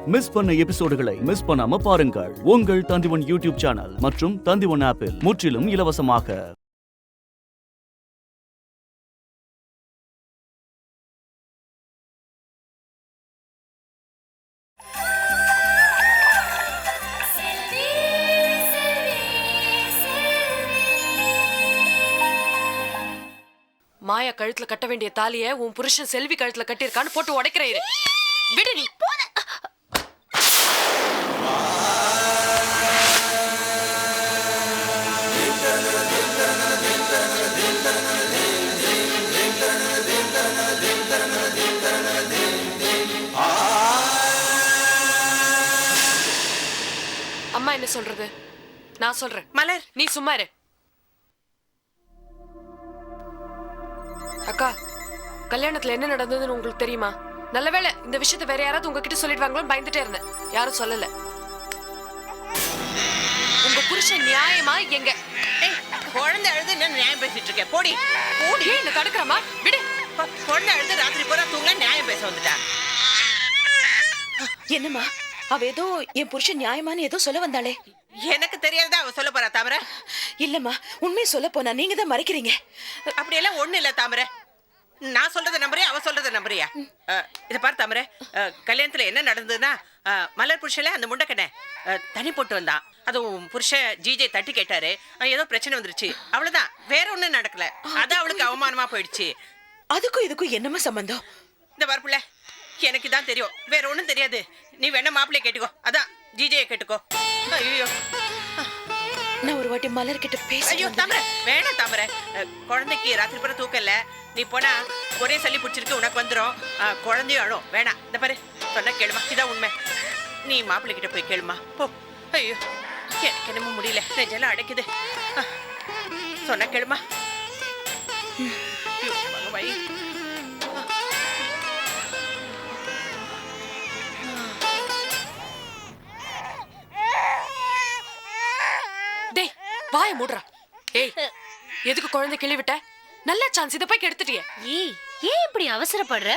Miss பண்ண எபிசோடுகளை miss பண்ணாம பாருங்கள் உங்கள் தந்திவன் யூடியூப் சேனல் மற்றும் தந்திவன் ஆப்பில் முற்றிலும் இலவசமாக. மாயா கழுத்துல கட்ட வேண்டிய தாலிய உன் புருஷன் செல்வி கழுத்துல கட்டிருக்கான்னு போட்டு உடைக்கிறேன். விடு நீ. அம்மா என்ன சொல்றது? நான் சொல்றேன். மலர், நீ சும்மா இரு. அக்கா, கல்யாணத்துல என்ன நடந்ததுன்னு உங்களுக்கு தெரியுமா? நல்லவேளை இந்த விஷயத்தை வேற யாராவது உங்ககிட்ட சொல்லிடுவாங்களோன்னு பயந்துட்டே இருந்தேன். யாரும் சொல்லல. உங்க புருஷன் நியாயமா எங்க? குழந்தை அழுது என்ன நியாயம் பேசிட்டு இருக்க? போடி போடி. என்ன தடுக்கிறமா? விடு. குழந்தை அழுது ராத்திரி பூரா தூங்க நியாயம் பேச வந்துட்டா. என்னம்மா அவ ஏதோ என் புருஷன் நியாயமானு ஏதோ சொல்ல வந்தாளே. எனக்கு தெரியாதா அவ சொல்ல போறா தாமரை? இல்லம்மா, உண்மையை சொல்ல போனா நீங்க தான் மறைக்கிறீங்க. அப்படியெல்லாம் ஒண்ணு இல்ல தாமரை. நான் சொல்றத நம்புறியா அவ சொல்றத நம்புறியா? இத பாரு தாமரை, கல்யாணத்துல என்ன நடந்ததுன்னா மலர் புருஷல அந்த முண்டக்கண்ண தனி போட்டு வந்தான். அதுவும் புருஷன் ஜிஜே தட்டி கேட்டாரு. ஏதோ பிரச்சனை வந்துருச்சு, அவ்வளவுதான். வேற ஒண்ணும் நடக்கல. அதான் அவளுக்கு அவமானமா போயிடுச்சு. அதுக்கும் இதுக்கும் என்னம்மா சம்பந்தம்? இந்த வரப்புல எனக்கு தான் தெரியும், வேற ஒண்ணும் தெரியாது. நீ வேணா மாப்பிள்ளைய கேட்டுக்கோ, அதான் ஜிஜே கேட்டுக்கோ. ஐயோ, நான் ஒரு வாட்டி மலர் கிட்ட பேச. ஐயோ தாமரை, வேணாம் தாமரை. குழந்தைக்கு ராத்திரி பூரா தூக்கம் இல்ல. நீ போனா ஒரே சளி பிடிச்சிருக்கு, உனக்கு வந்துடும். குழந்தையும் அழும். வேணாம். இந்த பாரு, சொன்னா கேளுமா, இதான் உண்மை. நீ மாப்பிள்ளை கிட்ட போய் கேளுமா, போ. ஐயோ, எனக்கு என்னமோ முடியல, நெஞ்செல்லாம் அடைக்குது. சொன்னா கேளுமா. டேய், வாயை மூடுறா. ஏய், எதுக்கு குழந்தை கிள்ளி விட்ட? நல்ல சான்ஸ், இத போய் கெடுத்துட்டியே. ஏய், ஏன் இப்படி அவசரப்படுற?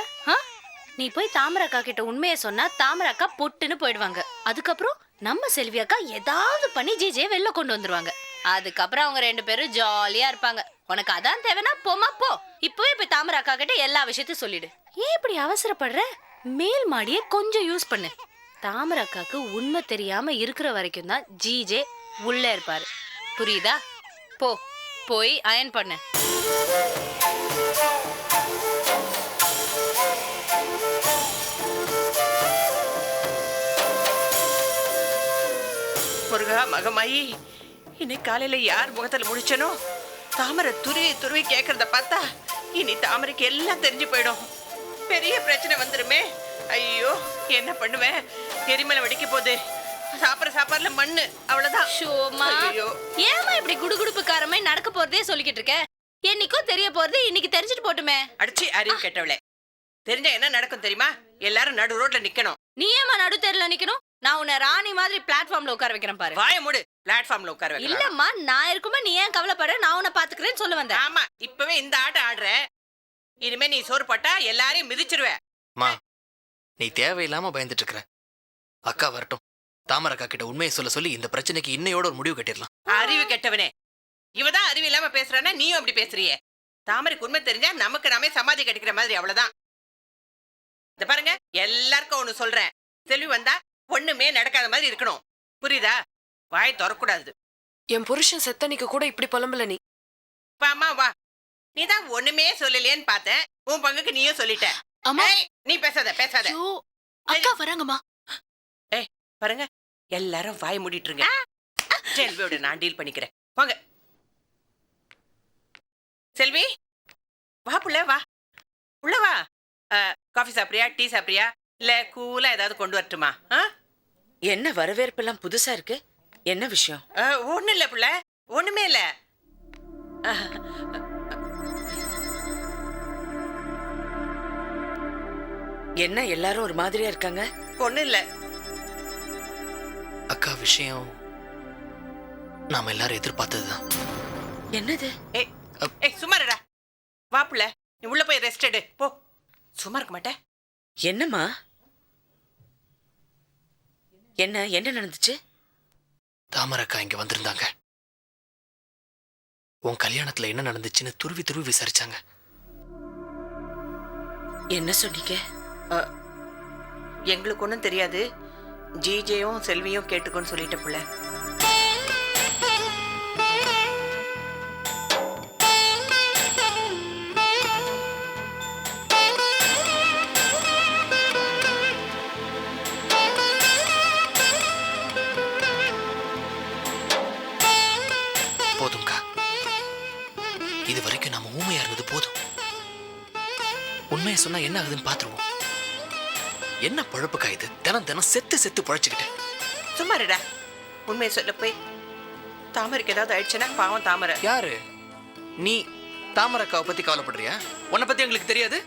நீ போய் தாமரை அக்கா கிட்ட உண்மையை சொன்னா தாமரை அக்கா பொட்டுன்னு போயிடுவாங்க. அதுக்கப்புறம் நம்ம செல்வி அக்கா ஏதாவது பண்ணி ஜிஜே வெளில கொண்டு வந்துருவாங்க. அதுக்கப்புறம் அவங்க ரெண்டு பேரும் ஜாலியா இருப்பாங்க. உனக்கு அதான் தேவைன்னா போமா போ. இப்பவே போய் தாமரை அக்கா கிட்ட எல்லா விஷயத்தையும் சொல்லிடு. ஏன் இப்படி அவசரப்படுற? மேல் மாடியை கொஞ்சம் யூஸ் பண்ணு. தாமரை அக்காக்கு உண்மை தெரியாம இருக்கிற வரைக்கும் தான் ஜிஜே உள்ள இருப்பாரு. புரியுதா? போ, போய் அயன் பண்ணு. முருகா மகமாயி, இன்னைக்கு காலையில யார் முகத்துல முடிச்சனோ தாமரை துருவி துருவி கேட்கறத பார்த்தா இனி தாமரைக்கு எல்லாம் தெரிஞ்சு போயிடும். பெரிய பிரச்சனை வந்துருமே. ஐயோ, என்ன பண்ணுவேன்? எரிமலை வெடிக்க போகுது. சாப்பிட்ற சாப்பாடுல மண்ணு, அவ்வளவுதான். ஏமா இப்படி குடுகுடுப்புக்காரமே நடக்க போறதே சொல்லிக்கிட்டு இருக்க? என்னைக்கும் தெரிய போறது இன்னைக்கு தெரிஞ்சுட்டு போட்டுமே. அடிச்சு அறிவு கெட்டவளே. தெரிஞ்சா என்ன நடக்கும் தெரியுமா? எல்லாரும் நடு ரோட்ல நிக்கணும். நீ ஏமா நடு தெருல நிக்கணும்? நான் உன்னை ராணி மாதிரி பிளாட்ஃபார்ம்ல உட்கார வைக்கிறேன் பாரு. வாய மூடு. பிளாட்ஃபார்ம்ல உட்கார வைக்கிறேன். இல்லம்மா, நான் இருக்குமா நீ ஏன் கவலைப்படுற? நான் உன்னை பாத்துக்கிறேன்னு சொல்ல வந்தேன். ஆமா, இப்பவே இந்த ஆட்டம் ஆடுற. இனிமே நீ சோறு போட்டா எல்லாரையும் மிதிச்சிருவ. மா, நீ தேவையில்லாம பயந்துட்டு இருக்கிற. அக்கா வரட்டும், தாமரை அக்கா கிட்ட உண்மையை சொல்ல சொல்லி இந்த பிரச்சனைக்கு இன்னையோட ஒரு முடிவு கட்டிடலாம். அறிவு கெட்டவனே, இவதான் அறிவு இல்லாம பேசுறானா? நீயும் அப்படி பேசுறியே. தாமரைக்கு உண்மை தெரிஞ்சா நமக்கு நாமே சமாதி கட்டிக்கிற மாதிரி, அவ்வளவுதான். இந்த பாருங்க, எல்லாருக்கும் ஒண்ணு சொல்றேன். செல்வி வந்தா ஒண்ணுமே நடக்காத மாதிரி இருக்கணும். புரியுதா? வாய் திறக்கூடாது. என் புருஷன் செத்தனிக்கு கூட இப்படி புலம்பல நீ. பாமா வா. நீதான் ஒண்ணுமே சொல்லலையேன்னு பார்த்தேன். உன் பங்குக்கு நீயும் சொல்லிட்ட. நீ பேசாத பேசாத. அக்கா வராங்கம்மா. ஏய் பாருங்க, எல்லாரும் வாய் மூடிட்டுருங்க. செல்வியோட நான் டீல் பண்ணிக்கிறேன். வாங்க செல்வி, வா புள்ள வா. உள்ள வா. காஃபி சாப்பிட்றியா, டீ சாப்பிட்றியா, இல்ல கூலா ஏதாவது கொண்டு வரட்டுமா? என்ன வரவேற்பெல்லாம் புதுசா இருக்கு? என்ன விஷயம்? ஒண்ணும் இல்ல புள்ள, ஒண்ணுமே இல்ல. என்ன எல்லாரும் ஒரு மாதிரியா இருக்காங்க? ஒண்ணும் இல்ல. அக்கா, விஷயம் நாம எல்லாரும் எதிர்பார்த்ததுதான். என்னது? ஏய் சும்மா இருடா. வா புள்ள, நீ உள்ள போய் ரெஸ்ட் எடு போ. சும்மா இருக்க மாட்டே. என்னம்மா? என்ன என்ன நடந்துச்சு? தாமரை அக்கா இங்க வந்திருந்தாங்க. உன் கல்யாணத்துல என்ன நடந்துச்சுன்னு துருவி துருவி விசாரிச்சாங்க. என்ன சொன்னீங்க? எங்களுக்கு ஒன்றும் தெரியாது. ஜிஜேயும் செல்வியும் கேட்டுக்கோன்னு சொல்லிட்ட புள்ள. போதும்க்கா, இது வரைக்கும் நாம ஊமையா இருந்தது போதும். உண்மையை சொன்னா என்ன ஆகுதுன்னு பாத்துருவோம். என்ன பழப்புக்கா இது? தினம் தினம் செத்து செத்து பழச்சுக்கிட்டு. சும்மா இருடா. உண்மையை சொல்ல போய் தாமரைக்கு ஏதாவது ஆயிடுச்சுன்னா பாவம் தாமரை. யாரு நீ? தாமரை அக்காவை பத்தி கவலைப்படுறியா? உன்னை பத்தி எங்களுக்கு தெரியாது?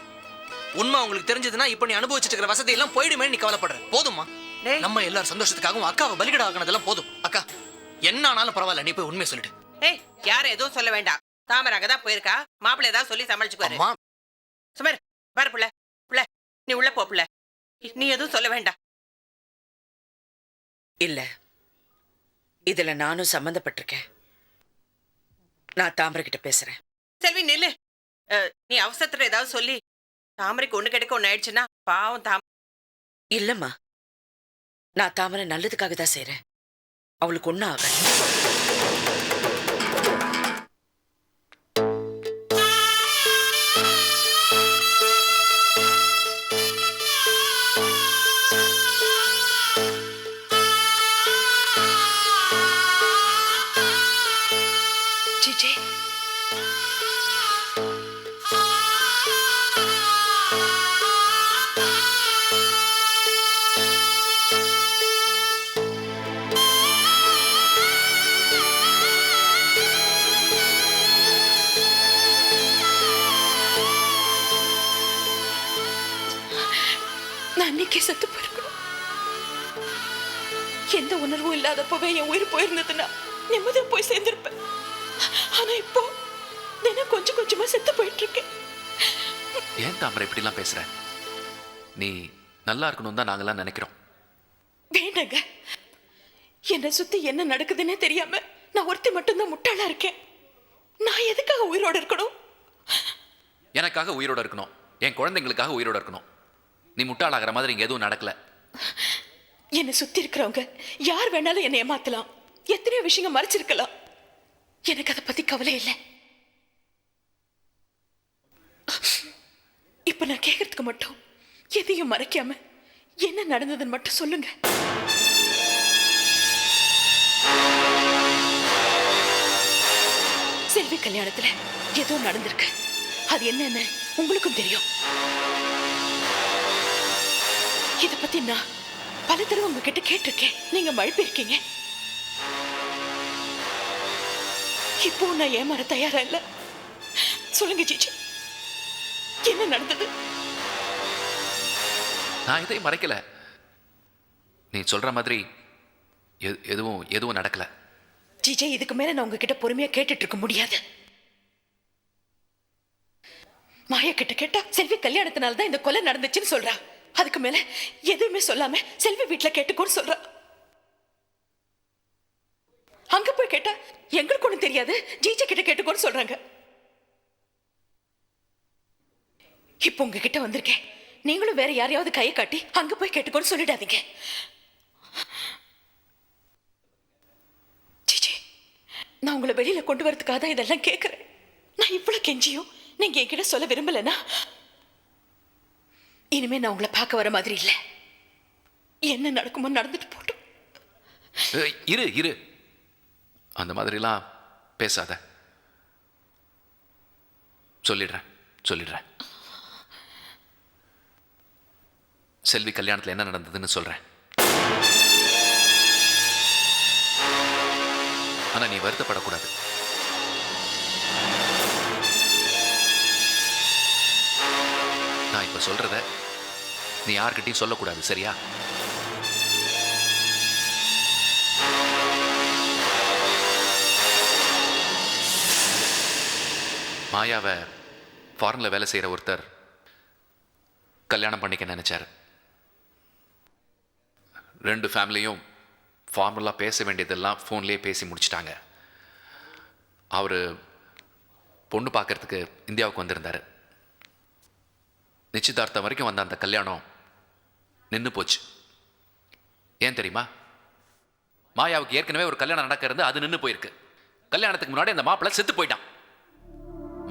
உண்மை உங்களுக்கு தெரிஞ்சதுன்னா இப்ப நீ அனுபவிச்சுட்டு இருக்கிற வசதி எல்லாம் போயிடுமே நீ கவலைப்படுற. போதுமா? டேய். நம்ம எல்லாரும் சந்தோஷத்துக்காகவும் அக்காவை பலிகடா ஆகினதெல்லாம் போதும். அக்கா என்ன ஆனாலும் பரவாயில்ல, நீ போய் உண்மையை சொல்லிட்டு. ஏய், யாரும் எதுவும் சொல்ல வேண்டாம். தாமரை அங்கதான் போயிருக்கா. மாப்பிள்ளை ஏதாவது சொல்லி சமாளிச்சுக்குவாரு. அம்மா, சுமார் பாரு புள்ள. புள்ள, நீ உள்ள போ புள்ள. நீ எதுவும் சொல்ல வேண்டாம். இல்ல, இதுல நானும் சம்பந்தப்பட்டிருக்கேன். நான் தாமரை கிட்ட பேசுறேன். செல்வி நில்லு. நீ அவசரத்துல ஏதாவது சொல்லி தாமரைக்கு ஒண்ணு கிடைக்க ஒண்ணு ஆயிடுச்சுன்னா பாவம் தாமரை. இல்லம்மா, நான் தாமரை நல்லதுக்காக தான் செய்றேன். அவளுக்கு ஒன்னும் ஆகாது. ஜிஜே, நான் அன்னைக்கே செத்து போயிருக்கணும். எந்த உணர்வும் இல்லாதப்பவே என் உயிர் போயிருந்ததுன்னா நிம்மதியா போய் சேர்ந்திருப்பேன். ஆனா இப்போ தினம் கொஞ்சம் கொஞ்சமா செத்து போயிட்டு இருக்கேன். ஏன் தாமரை இப்படிலாம் பேசுற? நீ நல்லா இருக்கணும் தான் நாங்கெல்லாம் நினைக்கிறோம். வேண்டாங்க, என்னை சுத்தி என்ன நடக்குதுன்னே தெரியாம நான் ஒருத்தி மட்டும்தான் முட்டாளா இருக்கேன். நான் எதுக்காக உயிரோட இருக்கணும்? எனக்காக உயிரோட இருக்கணும், என் குழந்தைங்களுக்காக உயிரோட இருக்கணும். நீ முட்டாளாகிற மாதிரி இங்க எதுவும் நடக்கல. என்னை சுத்தி இருக்கிறவங்க யார் வேணாலும் என்னை ஏமாத்தலாம், எத்தனையோ விஷயங்கள் மறைச்சிருக்கலாம். எனக்கு அதை பத்தி கவலை இல்லை. இப்ப நான் கேட்கறதுக்கு மட்டும் எதையும் மறைக்காம என்ன நடந்ததுன்னு மட்டும் சொல்லுங்க. செல்வி கல்யாணத்துல ஏதோ நடந்திருக்கு. அது என்னன்னு உங்களுக்கும் தெரியும். இத பத்தி நான் பல தடவை உங்ககிட்ட கேட்டிருக்கேன். நீங்க மழுப்பிருக்கீங்க. இப்போ நான் ஏமாற தயாரா இல்ல. சொல்லுங்க ஜிஜி, என்ன நடந்தது? நான் இதையும் மறைக்கல. நீ சொல்ற மாதிரி எதுவும் நடக்கல. ஜிஜே, இதுக்கு மேல நான் உங்ககிட்ட பொறுமையா கேட்டுட்டு இருக்க முடியாது. மாயா கிட்ட கேட்டா செல்வி கல்யாணத்தினால தான் இந்த கொலை நடந்துச்சுன்னு சொல்றா. அதுக்கு மேல எதுவுமே சொல்லாம செல்வி வீட்டுல கேட்டுக்கோன்னு சொல்றா. அங்க போய் கேட்டா எங்களுக்கு ஒண்ணும் தெரியாது, ஜிஜே கிட்ட கேட்டுக்கோன்னு சொல்றாங்க. இப்போ உங்ககிட்ட வந்திருக்கேன். நீங்களும் வேற யாரையாவது கையை காட்டி அங்க போய் கேட்டுக்கோன்னு சொல்லிடாதீங்க. ஜிஜே, நான் உங்களை வெளியில கொண்டு வரதுக்காக தான் இதெல்லாம் கேட்கிறேன். நான் இவ்வளவு கெஞ்சியும் நீங்க என்கிட்ட சொல்ல விரும்பலன்னா இனிமே நான் உங்களை பார்க்க வர மாதிரி இல்லை. என்ன நடக்குமோ நடந்துட்டு போட்டும். இரு, அந்த மாதிரிலாம் பேசாத. சொல்லிடுறேன். செல்வி கல்யாணத்துல என்ன நடந்ததுன்னு சொல்றேன். ஆனா நீ வருத்தப்படக்கூடாது. நான் இப்ப சொல்றத நீ யார்கிட்டயும் சொல்லக்கூடாது, சரியா? மாயாவை ஃபாரின்ல வேலை செய்யற ஒருத்தர் கல்யாணம் பண்ணிக்க நினைச்சாரு. ரெண்டு ஃபேமிலியும் ஃபார்மலாக பேச வேண்டியதெல்லாம் ஃபோன்லேயே பேசி முடிச்சிட்டாங்க. அவர் பொண்ணு பார்க்கறதுக்கு இந்தியாவுக்கு வந்திருந்தார். நிச்சயதார்த்தம் வரைக்கும் வந்த அந்த கல்யாணம் நின்று போச்சு. ஏன் தெரியுமா? மாயாவுக்கு ஏற்கனவே ஒரு கல்யாணம் நடக்கிறது, அது நின்று போயிருக்கு. கல்யாணத்துக்கு முன்னாடி அந்த மாப்பிள்ளை செத்து போயிட்டான்.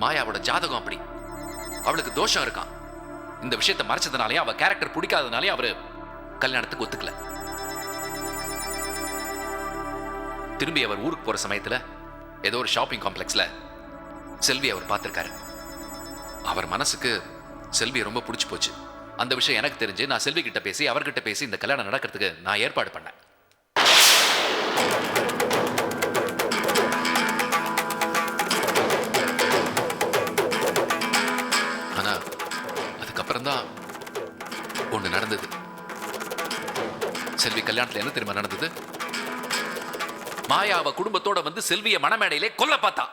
மாயாவோட ஜாதகம் அப்படி, அவளுக்கு தோஷம் இருக்கான். இந்த விஷயத்தை மறைச்சதுனாலே, அவ கேரக்டர் பிடிக்காததுனாலே அவரு கல்யாணத்துக்கு ஒத்துக்கல. திரும்பி அவர் ஊருக்கு போற சமயத்துல ஏதோ ஒரு ஷாப்பிங் காம்ப்ளெக்ஸ்ல செல்வி அவர் பார்த்திருக்காரு. அவர் மனசுக்கு செல்வியை ரொம்ப பிடிச்சு போச்சு. அந்த விஷயம் எனக்கு தெரிஞ்சு நான் செல்வி கிட்ட பேசி அவர்கிட்ட பேசி இந்த கல்யாணம் நடக்கிறதுக்கு நான் ஏற்பாடு பண்ணேன். ஆனா அதுக்கப்புறம் தான் ஒண்ணு நடந்தது. செல்வி கல்யாணத்துல என்ன தெரியுமா நடந்தது? மாயா அவ குடும்பத்தோட வந்து செல்விய மணமேடையிலே கொல்ல பார்த்தா.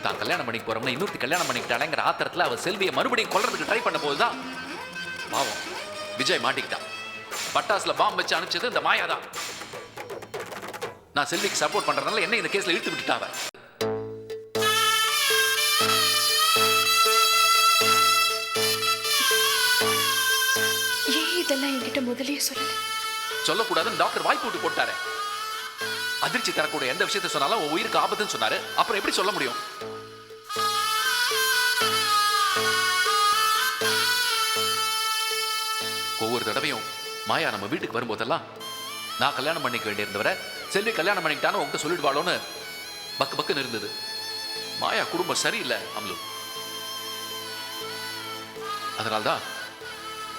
தான் கல்யாணம் பண்ணிக்கு போறவங்க இன்னொருத்தி கல்யாணம் பண்ணிக்கிட்டாளேங்கிற ஆத்திரத்துல அவ செல்வியை மறுபடியும் கொல்றதுக்கு ட்ரை பண்ண போதுதான் பாவம் விஜய் மாட்டிக்கிட்டான். பட்டாசுல பாம்பு வச்சு அனுப்பிச்சது இந்த மாயா தான். நான் செல்விக்கு சப்போர்ட் பண்றதுனால என்ன இந்த கேஸ்ல இழுத்து விட்டுட்டாவ. ஏன் இதெல்லாம் என்கிட்ட முதல்லயே சொல்லல? சொல்லக்கூடாதுன்னு டாக்டர் வாய் போட்டு போட்டாரு. அதிர்ச்சி தரக்கூடிய எந்த விஷயத்தை சொன்னாலும் உன் உயிருக்கு ஆபத்துன்னு சொன்னாரு. அப்புறம் எப்படி சொல்ல முடியும்? ஒவ்வொரு தடவையும் மாயா நம்ம வீட்டுக்கு வரும்போதெல்லாம் நான் கல்யாணம் பண்ணிக்க வேண்டியிருந்தவரை செல்வி கல்யாணம் பண்ணிக்கிட்டான்னு உங்ககிட்ட சொல்லிடுவாளோன்னு பக்கு பக்குன்னு இருந்தது. மாயா குடும்பம் சரியில்லை அம்லு. அதனால்தான்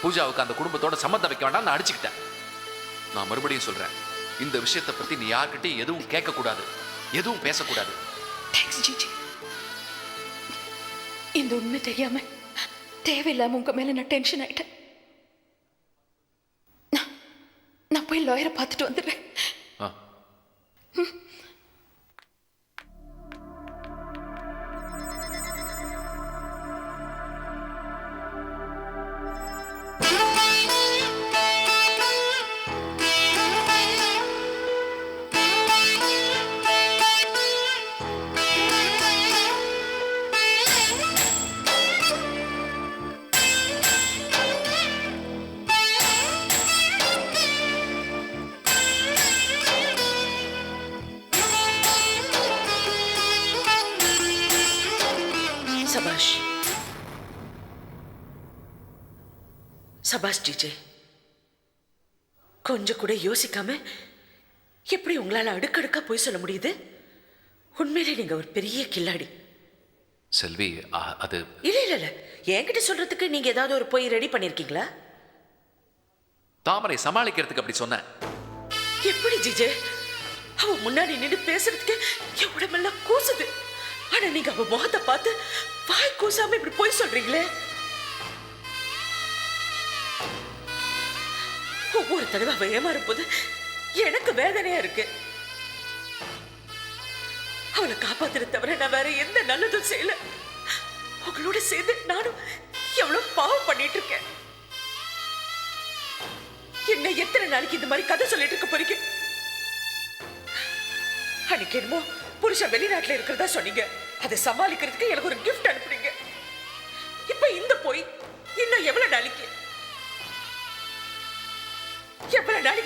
பூஜாவுக்கு அந்த குடும்பத்தோட சம்மந்தம் வைக்க வேண்டாம் நான் அடிச்சுக்கிட்டேன். நான் மறுபடியும் சொல்றேன், இந்த விஷயத்தை பத்தி நீ யார்கிட்டையும் எதுவும் கேட்கக்கூடாது, எதுவும் பேசக்கூடாது. தேங்க்ஸ் ஜிஜி. இந்த உண்மை தெரியாம தேவையில்லாம உங்க மேல நான் டென்ஷன் ஆயிட்டேன். நான் போய் லாயரை பார்த்துட்டு வந்துடுறேன். சபாஷ் சபாஷ் ஜிஜே. கொஞ்சம் கூட யோசிக்காம எப்படி உங்களால அடுக்கடுக்கா போய் சொல்ல முடியுது? உண்மையிலே நீங்க ஒரு பெரிய கில்லாடி. செல்வி அது இல்ல இல்ல இல்ல, என்கிட்ட சொல்றதுக்கு நீங்க ஏதாவது ஒரு போய் ரெடி பண்ணிருக்கீங்களா? தாமரை சமாளிக்கிறதுக்கு அப்படி சொன்னேன். எப்படி ஜிஜே? அவ முன்னாடி நின்று பேசுறதுக்கு என் உடம்பெல்லாம் கூசுது. ஆனா நீங்க அவ முகத்தை பார்த்து வாய் கூசாம இப்படி போய் சொல்றீங்களே. ஒவ்வொரு தடவை அவ ஏமாறும் போது எனக்கு வேதனையா இருக்கு. அவளை காப்பாத்துற தவிர நான் வேற எந்த நல்லதும் செய்யல. உங்களோட சேர்ந்து நானும் எவ்வளவு பாவம் பண்ணிட்டு இருக்கேன். என்ன எத்தனை நாளைக்கு இந்த மாதிரி கதை சொல்லிட்டு இருக்க போறீங்க? அன்னைக்கு என்னமோ புருஷன் வெளிநாட்டுல இருக்கிறதா சொன்னீங்க. அதை சமாளிக்கிறதுக்கு எனக்கு ஒரு கிஃப்ட் அனுப்புனீங்க. இப்ப இந்த போய் இன்னும் எவ்வளவு நாளைக்கு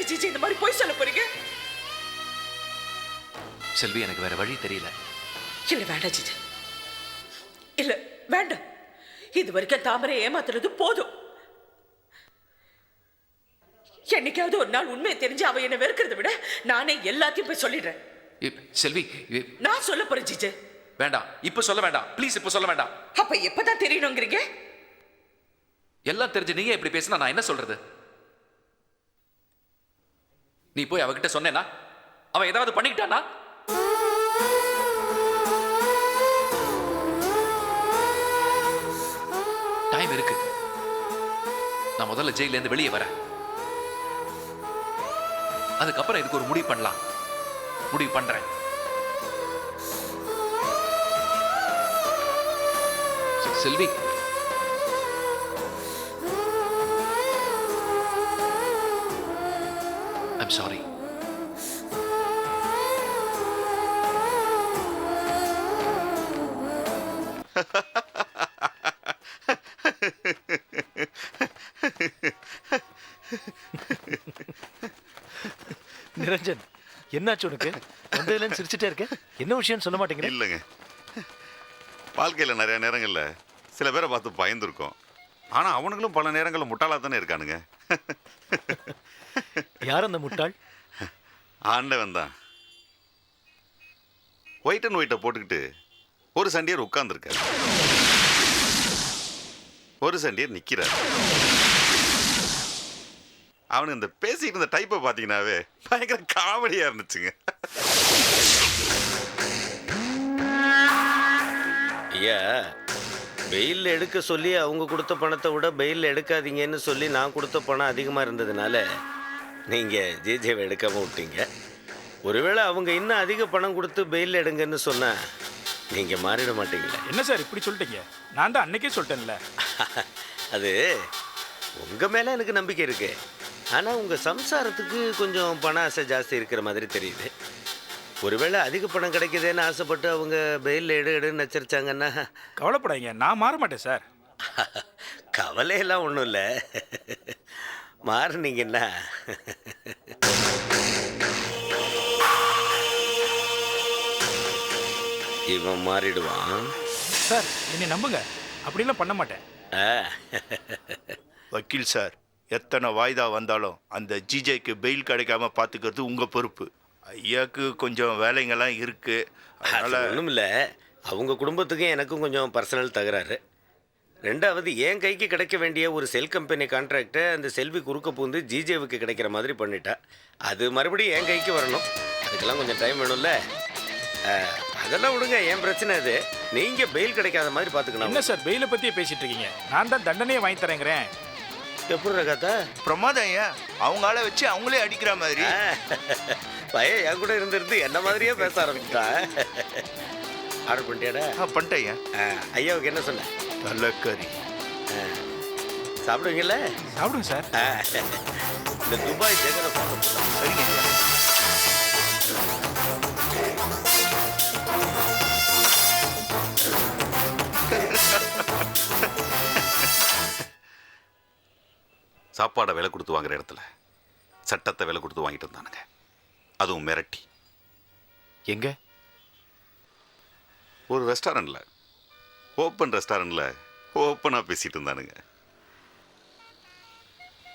ஜிஜி இந்த மாதிரி போய் சொல்ல போறீங்க? செல்வி எனக்கு வேற வழி தெரியல. இல்ல வேண்டாம் ஜிஜி, இல்ல வேண்டாம். இது வரைக்கும் தாமரை ஏமாத்துறது போதும். என்னைக்காவது ஒரு நாள் உண்மையை தெரிஞ்சு அவ என்ன வெறுக்கிறத விட நானே எல்லாத்தையும் போய் சொல்லிடுறேன். செல்வி நான் சொல்ல போறேன் ஜிஜே. வேண்டாம், இப்ப சொல்ல வேண்டாம் ப்ளீஸ், இப்ப சொல்ல வேண்டாம். அப்ப எப்பதான் தெரியணுங்கிறீங்க? எல்லாம் தெரிஞ்சு நீங்க இப்படி பேசினா நான் என்ன சொல்றது? நீ போய் அவகிட்ட சொன்னேனா அவ ஏதாவது பண்ணிக்கிட்டானா? டைம் இருக்கு. நான் முதல்ல ஜெயில இருந்து வெளியே வரேன். அதுக்கப்புறம் இதுக்கு ஒரு முடிவு பண்ணலாம். முடிவு பண்றேன். செல்வி ஐம் சாரி. நிரஞ்சன், என்னாச்சு உனக்கு? வந்ததுலேருந்து சிரிச்சுட்டே இருக்க, என்ன விஷயம்னு சொல்ல மாட்டேங்கிற? இல்லைங்க, வாழ்க்கையில் நிறைய நேரங்களில் சில பேரை பார்த்து பயந்துருக்கோம். ஆனால் அவனுங்களும் பல நேரங்களில் முட்டாளாக தானே இருக்கானுங்க. யார் அந்த முட்டாள்? ஆண்டவன் தான். ஒயிட் அண்ட் ஒயிட்டை போட்டுக்கிட்டு ஒரு சண்டியர் உட்கார்ந்துருக்காரு, ஒரு சண்டியர் நிற்கிறார். அவனுக்கு இந்த பேசிக்கிட்டு இருந்த டைப்பை பார்த்தீங்கன்னாவே பயங்கர காமெடியாக இருந்துச்சுங்க. ஐயா, பெயில் எடுக்க சொல்லி அவங்க கொடுத்த பணத்தை விட பெயில் எடுக்காதீங்கன்னு சொல்லி நான் கொடுத்த பணம் அதிகமாக இருந்ததுனால நீங்கள் ஜிஜேவை எடுக்காமல் விட்டீங்க. ஒருவேளை அவங்க இன்னும் அதிக பணம் கொடுத்து பெயில் எடுங்கன்னு சொன்னால் நீங்கள் மாறிட மாட்டீங்களே. என்ன சார் இப்படி சொல்லிட்டீங்க? நான் தான் அன்னைக்கே சொல்லிட்டேன்ல. அது உங்கள் மேலே எனக்கு நம்பிக்கை இருக்கு. ஆனால் உங்கள் சம்சாரத்துக்கு கொஞ்சம் பண ஆசை ஜாஸ்தி இருக்கிற மாதிரி தெரியுது. ஒருவேளை அதிக பணம் கிடைக்குதுன்னு ஆசைப்பட்டு அவங்க பெயில் எடுன்னு நச்சரிச்சாங்கன்னா? கவலைப்படாதீங்க, நான் மாற மாட்டேன் சார். கவலையெல்லாம் ஒன்றும் இல்லை, மாறினீங்கன்னா இவன் மாறிடுவான். சார் என்னை நம்புங்க, அப்படிலாம் பண்ண மாட்டேன். வக்கீல் சார், எத்தனை வாய்தா வந்தாலும் அந்த ஜிஜேக்கு பெயில் கிடைக்காம பார்த்துக்கிறது உங்கள் பொறுப்பு. ஐயாவுக்கு கொஞ்சம் வேலைங்கள்லாம் இருக்கு, அதனால ஒன்றும் இல்லை. அவங்க குடும்பத்துக்கும் எனக்கும் கொஞ்சம் பர்சனல் தகராறு. ரெண்டாவது, என் கைக்கு கிடைக்க வேண்டிய ஒரு செல் கம்பெனி கான்ட்ராக்டை அந்த செல்வி குறுக்க பூந்து ஜிஜேவுக்கு கிடைக்கிற மாதிரி பண்ணிட்டா. அது மறுபடியும் என் கைக்கு வரணும். அதுக்கெல்லாம் கொஞ்சம் டைம் வேணும்ல. அதெல்லாம் விடுங்க, என் பிரச்சனை அது. நீங்கள் பெயில் கிடைக்காத மாதிரி பார்த்துக்கணும். என்ன சார் பெயிலை பற்றியே பேசிட்டு இருக்கீங்க? நான் தான் தண்டனையே வாங்கி தரேங்கிறேன். எப்படி ரகாத்தா? பிரமாதம் ஐயா, அவங்க ஆளை வச்சு அவங்களே அடிக்கிற மாதிரி. பையன் என் கூட இருந்திருந்து என்ன மாதிரியே பேச ஆரம்பிச்சிட்டான். ஆர்டர் பண்ணிட்டியாடா? பண்ணிட்டேன் ஐயா. ஐயாவுக்கு என்ன சொன்ன? தலைக்கறி சாப்பிடுவீங்கல்ல? சாப்பிடுங்க சார். இந்த துபாய் ஜெகனை பார்க்க. சரிங்க ஐயா. சாப்பாடை விலை கொடுத்து வாங்குற இடத்துல சட்டத்தை விலை கொடுத்து வாங்கிட்டு இருந்தானுங்க, அதுவும் மிரட்டி. எங்க? ஒரு ரெஸ்டாரண்ட்ல, ஓப்பன் ரெஸ்டாரண்ட்ல ஓப்பனாக பேசிட்டு இருந்தானுங்க.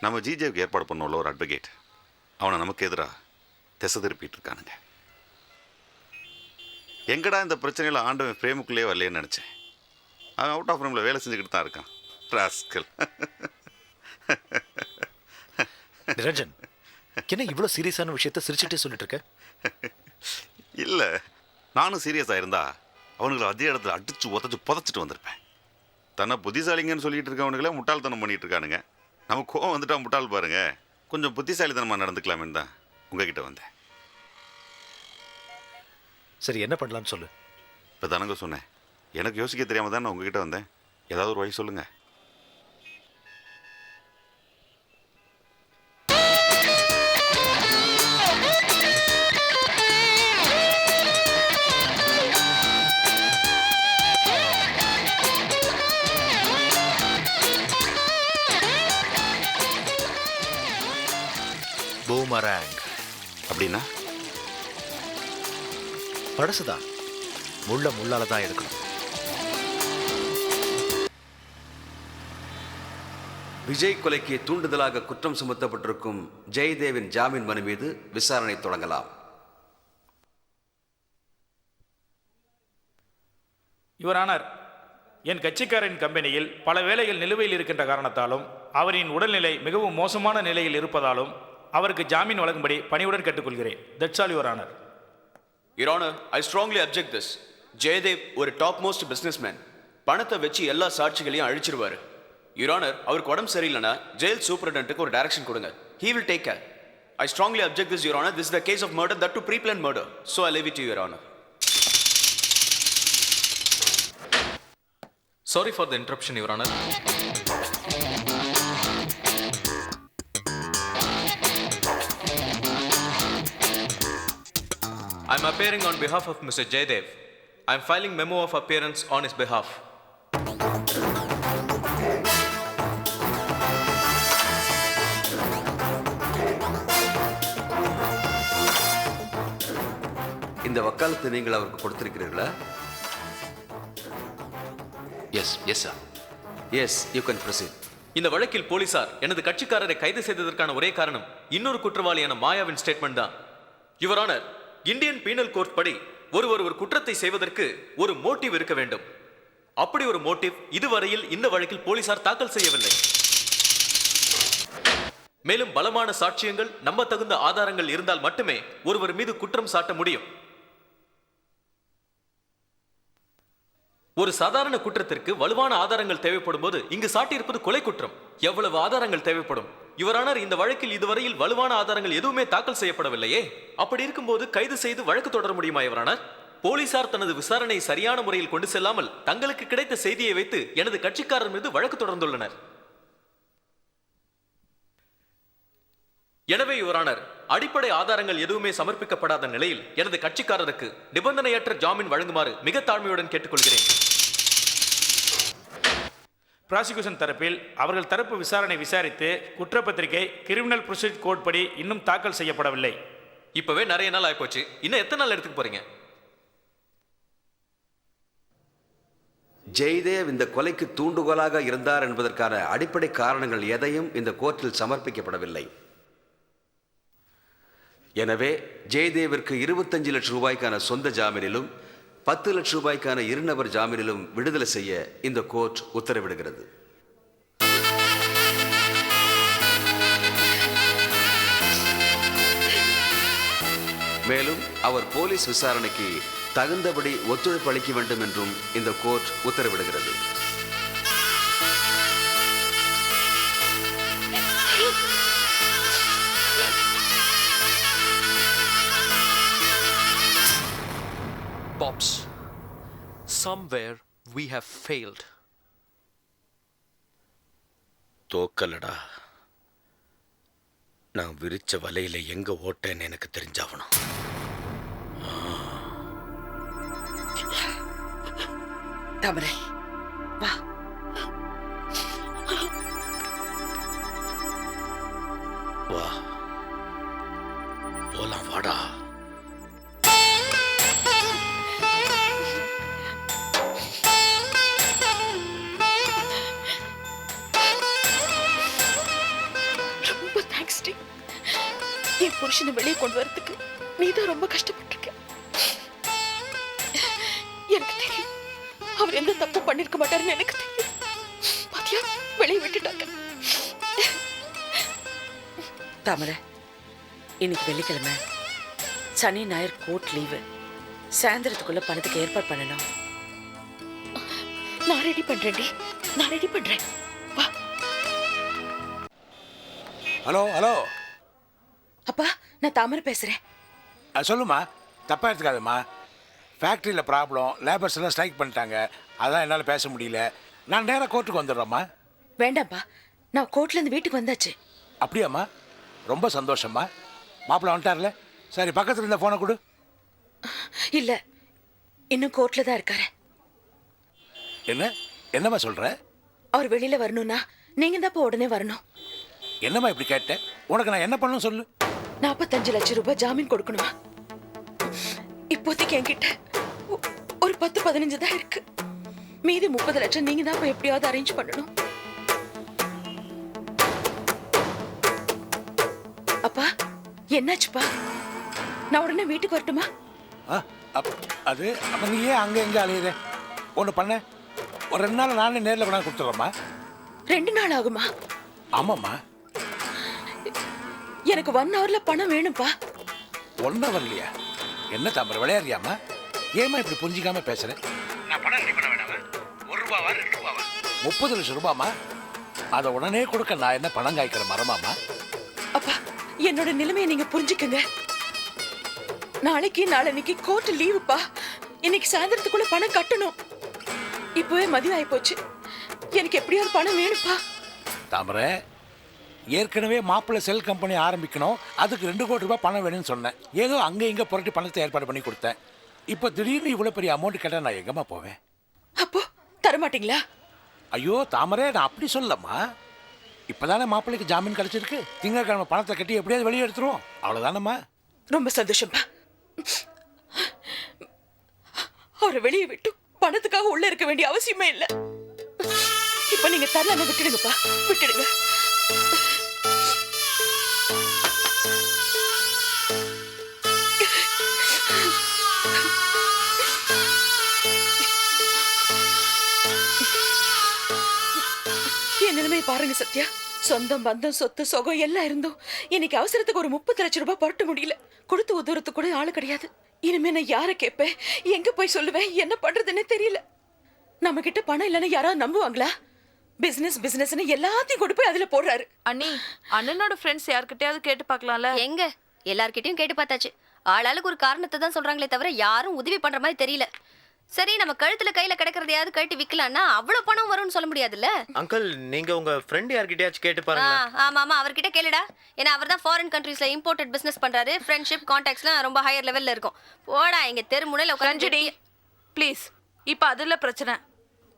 நம்ம ஜிஜேவுக்கு ஏற்பாடு பண்ணோம்ல ஒரு அட்வொகேட், அவனை நமக்கு எதிராக திசை திருப்பிட்டு இருக்கானுங்க. எங்கடா இந்த பிரச்சனையில் ஆண்டவன் ஃப்ரேமுக்குள்ளேயே வரலையேன்னு நினச்சேன். அவன் அவுட் ஆஃப் ஃப்ரேமில் வேலை செஞ்சுக்கிட்டு தான் இருக்கான், ராஸ்கல். நிரஞ்சன், என்ன இவ்வளோ சீரியஸான விஷயத்த சிரிச்சுட்டே சொல்லிட்டு இருக்க? இல்லை, நானும் சீரியஸாக இருந்தா அவனுங்களை அதே இடத்துல அடிச்சு உதச்சு புதைச்சிட்டு வந்திருப்பேன். தன்னை புத்திசாலிங்கன்னு சொல்லிட்டு இருக்கவனுங்களே முட்டாள்தனம் பண்ணிட்டு இருக்கானுங்க. நமக்கு கோவம் வந்துட்டா முட்டாள் பாருங்க, கொஞ்சம் புத்திசாலித்தனமாக நடந்துக்கலாமேன்னு தான் உங்ககிட்ட வந்தேன். சரி, என்ன பண்ணலான்னு சொல்லு. இப்போ தானங்க சொன்னேன், எனக்கு யோசிக்க தெரியாமல் தான் நான் உங்ககிட்ட வந்தேன். ஏதாவது ஒரு வழி சொல்லுங்க. பூமராங் அப்படின்னா பழசுதான், முள்ள முள்ளால தான் எடுக்கணும். விஜய் கொலைக்கு தூண்டுதலாக குற்றம் சுமத்தப்பட்டிருக்கும் ஜெயதேவின் ஜாமீன் மனு மீது விசாரணை தொடங்கலாம். யுவர் ஆனர், என் கட்சிக்காரரின் கம்பெனியில் பல வேலைகள் நிலுவையில் இருக்கின்ற காரணத்தாலும் அவரின் உடல்நிலை மிகவும் மோசமான நிலையில் இருப்பதாலும் அவருக்கு ஜாமீன் வழங்கும்படி பணியுடன் கேட்டுக்கொள்கிறேன். That's all your honour. Your honour, I strongly object this. Jayadev ஒரு டாப் மோஸ்ட் பிஸ்னஸ்மேன். பணத்தை வச்சு எல்லா சாட்சிகளையும் அழிச்சிருவாரு. யுவர் ஆனர், அவருக்கு உடம்பு சரியில்லைன்னா ஜெயில் சூப்பரண்டன்ட்டுக்கு ஒரு டைரக்ஷன் கொடுங்க. He will take care. I strongly object this your honour. This is the case of murder, that to pre-planned murder. So I leave it to your honour. Sorry for the interruption, Your Honor. I'm appearing on behalf of Mr. Jaydev. I'm filing memo of appearance on his behalf. இந்த வக்காலத்தை நீங்கள் அவருக்கு கொடுத்திருக்கிறீர்களா? Yes yes sir. Yes, you can proceed. இந்த வழக்கில் போலீசார் எனது கட்சிக்காரரை கைது செய்ததற்கான ஒரே காரணம் இன்னொரு குற்றவாளியான மாயாவின் ஸ்டேட்மெண்ட் தான். Your honour, Indian penal court படி ஒருவர் ஒரு குற்றத்தை செய்வதற்கு ஒரு மோட்டிவ் இருக்க வேண்டும். அப்படி ஒரு மோட்டிவ் இதுவரையில் இந்த வழக்கில் போலீசார் தாக்கல் செய்யவில்லை. மேலும் பலமான சாட்சியங்கள், நம்பத்தகுந்த ஆதாரங்கள் இருந்தால் மட்டுமே ஒருவர் மீது குற்றம் சாட்ட முடியும். ஒரு சாதாரண குற்றத்திற்கு வலுவான ஆதாரங்கள் தேவைப்படும் போது இங்கு சாட்டியிருப்பது கொலை குற்றம். எவ்வளவு ஆதாரங்கள் தேவைப்படும்? யுவரானர், இந்த வழக்கில் இதுவரையில் வலுவான ஆதாரங்கள் எதுவுமே தாக்கல் செய்யப்படவில்லையே. அப்படி இருக்கும்போது கைது செய்து வழக்கு தொடர முடியுமா யுவரானர்? போலீசார் தனது விசாரணை சரியான முறையில் கொண்டு செல்லாமல் தங்களுக்கு கிடைத்த செய்தியை வைத்து எனது கட்சிக்காரர் மீது வழக்கு தொடர்ந்துள்ளனர். எனவே யுவரானர், அடிப்படை ஆதாரங்கள் எதுவுமே சமர்ப்பிக்கப்படாத நிலையில் எனது கட்சிக்காரருக்கு நிபந்தனையற்ற ஜாமீன் வழங்குமாறு மிக தாழ்மையுடன் கேட்டுக்கொள்கிறேன். பிராசிக்யூஷன் தரப்பில் அவர்கள் தரப்பு விசாரணை விசாரித்து குற்றப்பத்திரிகை கிரிமினல் ப்ரொசீஜர் கோட் படி இன்னும் தாக்கல் செய்யப்படவில்லை. இப்பவே நிறைய நாள் ஆயிப்போச்சு. இன்னும் எத்தனை நாள் எடுத்துக்க போறீங்க? ஜெய்தேவ் இந்த கொலைக்கு தூண்டுகோலாக இருந்தார் என்பதற்கான அடிப்படை காரணங்கள் எதையும் இந்த கோர்ட்டில் சமர்ப்பிக்கப்படவில்லை. எனவே ஜெய்தேவிற்கு 25 லட்சம் ரூபாய்க்கான சொந்த ஜாமீனிலும் 10 லட்சம் ரூபாய்க்கான இருநபர் ஜாமீனிலும் விடுதலை செய்ய இந்த கோர்ட் உத்தரவிடுகிறது. மேலும் அவர் போலீஸ் விசாரணைக்கு தகுந்தபடி ஒத்துழைப்பு அளிக்க வேண்டும் என்றும் இந்த கோர்ட் உத்தரவிடுகிறது. Pops, somewhere we have failed. தோக்கலடா. நான் விரிச்ச வலையில எங்க ஓட்டேன்னு எனக்கு தெரிஞ்சாகணும். தாமரை, வா. வா போலாம், வாடா. ரொம்ப தேங்க்ஸ் டி. என் புருஷனை வெளியே கொண்டு வரதுக்கு நீதான் ரொம்ப கஷ்டப்பட்டிருக்க. எனக்கு தெரியும் அவர் எந்த தப்பு பண்ணிருக்க மாட்டாருன்னு எனக்கு தெரியும். பாத்தியா, வெளியே விட்டுட்டாங்க. தாமரை, இன்னைக்கு வெள்ளிக்கிழமை, சனி ஞாயிறு கோர்ட் லீவு. சாயந்தரத்துக்குள்ள பணத்துக்கு ஏற்பாடு பண்ணணும். நான் ரெடி பண்றேன்டி, நான் ரெடி பண்றேன். வா. Hello hello. அப்பா, நான் தாமரை பேசுறேன். சொல்லுமா, தப்பா எடுத்துக்காதம்மா. ஃபேக்ட்ரியில் ப்ராப்ளம், லேபர்ஸ் எல்லாம் ஸ்ட்ரைக் பண்ணிட்டாங்க. அதான் என்னால் பேச முடியல. நான் நேராக கோர்ட்டுக்கு வந்துடுறேம்மா. வேண்டாம்ப்பா, நான் கோர்ட்லேருந்து வீட்டுக்கு வந்தாச்சு. அப்படியாம்மா? ரொம்ப சந்தோஷம்மா. மாப்பிள்ளை வந்துட்டார்ல? சரி, பக்கத்தில் இருந்த ஃபோனை கொடு. இல்லை, இன்னும் கோர்ட்டில் தான் இருக்காரு. என்னம்மா சொல்கிற? அவர் வெளியில் வரணும்னா நீங்கள் தான் இப்போ உடனே வரணும். என்னம்மா இப்படி கேட்டேன்? உனக்கு நான் என்ன பண்ணணும் சொல்லு. 45 லட்சம் ரூபாய் ஜாமீன் கொடுக்கணுமா? இப்போதைக்கு என்கிட்ட ஒரு 10-15 தான் இருக்கு. மீதி 30 லட்சம் நீங்க தான் போய் எப்படியாவது அரேஞ்ச் பண்ணணும். அப்பா, என்னாச்சுப்பா? நான் உடனே வீட்டுக்கு வரட்டுமா? அது அப்போ நீ ஏன் அங்கே எங்கே அலையுற? ஒன்று பண்ண, ஒரு 2 நாள் நானே நேரில் கொண்டாந்து கொடுத்துட்றேம்மா. 2 நாள் ஆகுமா? ஆமாம்மா. எனக்கு 1 hourல பணம் வேணும்ப்பா. 1 hour இல்லையா? என்ன தாமரை, விளையாடுறியாம்மா? ஏமா இப்படி புரிஞ்சிக்காம பேசுறேன்? நான் பணம் ரெடி பண்ண வேணாமா? 1 ரூபாவா 2 ரூபாவா? 30 லட்சம் ரூபாமா? அதை உடனே கொடுக்க நான் என்ன பணம் காய்க்கிற மரமாமா? அப்பா, என்னோட நிலைமையை நீங்க புரிஞ்சுக்கங்க. நாளைக்கு கோர்ட் லீவுப்பா. இன்னைக்கு சாயந்தரத்துக்குள்ள பணம் கட்டணும். இப்பவே மதியம் ஆகி போச்சு. எனக்கு எப்படியாவது பணம் வேணும்ப்பா. தாமரை, ஏற்கனவே மாப்பிள்ளை செல் கம்பெனி ஆரம்பிக்கணும், அதுக்கு 2 கோடி ரூபாய் பணம் வேணும்னு சொன்னேன். ஏதோ அங்கே இங்கே புரட்டி பணத்தை ஏற்பாடு பண்ணி கொடுத்தேன். இப்போ திடீர்னு இவ்வளோ பெரிய அமௌண்ட் கேட்டால் நான் எங்கம்மா போவேன்? அப்போ தரமாட்டீங்களா? ஐயோ தாமரை, நான் அப்படி சொல்லம்மா. இப்போதானே மாப்பிள்ளைக்கு ஜாமீன் கிடைச்சிருக்கு. திங்கட்கிழமை பணத்தை கட்டி எப்படியாவது வெளியே எடுத்துருவோம், அவ்வளோதானம்மா. ரொம்ப சந்தோஷம்ப்பா. அவரை வெளியே விட்டு பணத்துக்காக உள்ள இருக்க வேண்டிய அவசியமே இல்லை. இப்ப நீங்க தரலான்னு விட்டுடுங்கப்பா, விட்டுடுங்க. என் நிலைமை பாருங்க சத்யா. சொந்தம் பந்தம் சொத்து சொகம் எல்லாம் இருந்தோம். இன்னைக்கு அவசரத்துக்கு ஒரு 30 லட்சம் ரூபாய் புரட்ட முடியல. கொடுத்து உதவுறதுக்கு கூட ஆளு கிடையாது. இனிமே நான் யாரை கேட்பேன், எங்க போய் சொல்லுவேன், என்ன பண்றதுன்னே தெரியல. நம்ம கிட்ட பணம் இல்லைன்னு யாராவது நம்புவாங்களா? பிசினஸ் பிசினஸ்னு எல்லாத்தையும் கொண்டு போய் அதுல போடுறாரு. அண்ணி, அண்ணனோட ஃப்ரெண்ட்ஸ் யார்கிட்டயாவது கேட்டு பார்க்கலாம்ல? எங்க எல்லார்கிட்டயும் கேட்டு பார்த்தாச்சு. ஆளாளுக்கு ஒரு காரணத்தை தான் சொல்றாங்களே தவிர யாரும் உதவி பண்ற மாதிரி தெரியல. சரி, நம்ம கழுத்துல கையில கிடக்கிறதையாவது கழட்டி விக்கலாம்னா அவ்வளவு பணம் வரும்னு சொல்ல முடியாதுல்ல. அங்கிள், நீங்க உங்க ஃப்ரெண்ட் யார்கிட்டயாச்சும் கேட்டு பாருங்க. ஆமா ஆமா, அவர்கிட்ட கேளுடா. ஏன்னா அவர் தான் ஃபாரின் கண்ட்ரீஸ்ல இம்போர்ட்டட் பிசினஸ் பண்றாரு. ஃப்ரெண்ட்ஷிப் கான்டாக்ட்ஸ்லாம் ரொம்ப ஹையர் லெவல்ல இருக்கும். போடா, இங்க தெரு முனையில ரஞ்சினி ப்ளீஸ், இப்ப அதுல பிரச்சனை.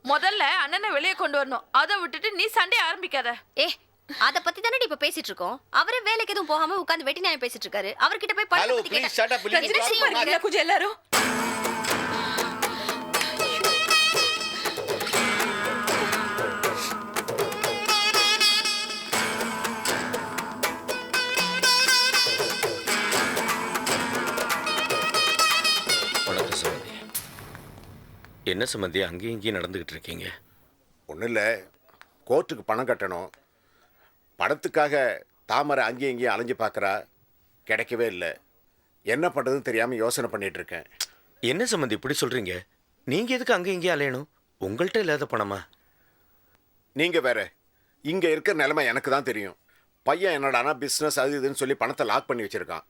முதல்ல அண்ணனை வெளியே கொண்டு வரணும். அதை விட்டுட்டு நீ சண்டே ஆரம்பிக்காத. அத பத்தி தானே இப்ப பேசிட்டு இருக்கோம். அவரே வேலைக்கு எதுவும் போகாம உட்கார்ந்து வெட்டி நியாயம் பேசிட்டு இருக்காரு. அவர்கிட்ட போய் பணம் பத்தி கேட்டா கொஞ்சம் எல்லாரும் என்ன சம்பந்தி அங்கேயும் இங்கேயும் நடந்துக்கிட்டு இருக்கீங்க? ஒன்றும் இல்லை, கோர்ட்டுக்கு பணம் கட்டணும். பணத்துக்காக தாமரை அங்கேயும் இங்கேயும் அலைஞ்சு பார்க்குறா, கிடைக்கவே இல்லை. என்ன பண்ணுறதுன்னு தெரியாமல் யோசனை பண்ணிகிட்டு இருக்கேன். என்ன சம்பந்தி இப்படி சொல்கிறீங்க? நீங்கள் எதுக்கு அங்கேயும் இங்கேயும் அலையணும்? உங்கள்கிட்ட இல்லாத பணமா? நீங்கள் வேற, இங்கே இருக்கிற நிலைமை எனக்கு தான் தெரியும். பையன் என்னடானா பிஸ்னஸ் அது இதுன்னு சொல்லி பணத்தை லாக் பண்ணி வச்சுருக்கான்.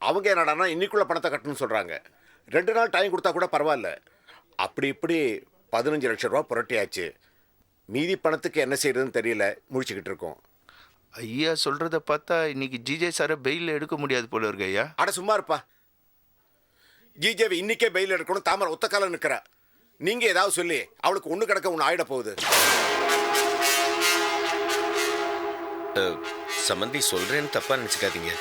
அவங்க என்னடானா இன்னைக்குள்ள பணத்தை கட்டணும்னு சொல்கிறாங்க. 2 நாள் டைம் கொடுத்தா கூட பரவாயில்ல. அப்படி இப்படி 15 லட்சம் ரூபா புரட்டியாச்சு. மீதி பணத்துக்கு என்ன செய்யறதுன்னு தெரியல, முடிச்சுக்கிட்டு இருக்கோம். ஐயா சொல்றத பார்த்தா இன்னைக்கு ஜிஜே சாரை பெயில் எடுக்க முடியாது போல இருக்கு ஐயா. அட சும்மா இருப்பா. ஜிஜேவை இன்னைக்கே பெயில் எடுக்கணும். தாமரை ஒத்த காலம் நிற்கிறா. நீங்க ஏதாவது சொல்லி அவளுக்கு ஒண்ணு கிடக்க ஒன்று ஆயிட போகுது. சம்பந்தி சொல்றேன்னு தப்பா நினைச்சுக்காதீங்க.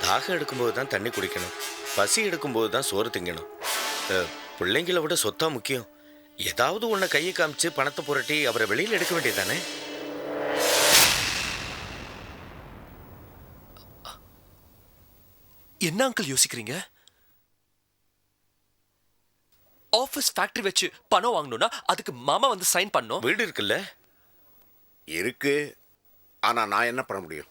தாகம் எடுக்கும்போது தான் தண்ணி குடிக்கணும், பசி எடுக்கும்போது தான் சோறு திங்கணும். பிள்ளைங்களை விட சொத்தா முக்கியம். ஏதாவது ஒன்றை கையை காமிச்சு பணத்தை புரட்டி அவரை வெளியில் எடுக்க வேண்டியதானே? என்ன அங்கிள் யோசிக்கிறீங்க? ஆபீஸ் ஃபேக்டரி வச்சு பணம் வாங்கணும்னா அதுக்கு மாமா வந்து சைன் பண்ணணும். வீடு இருக்குல்ல? இருக்கு, ஆனா நான் என்ன பண்ண முடியும்?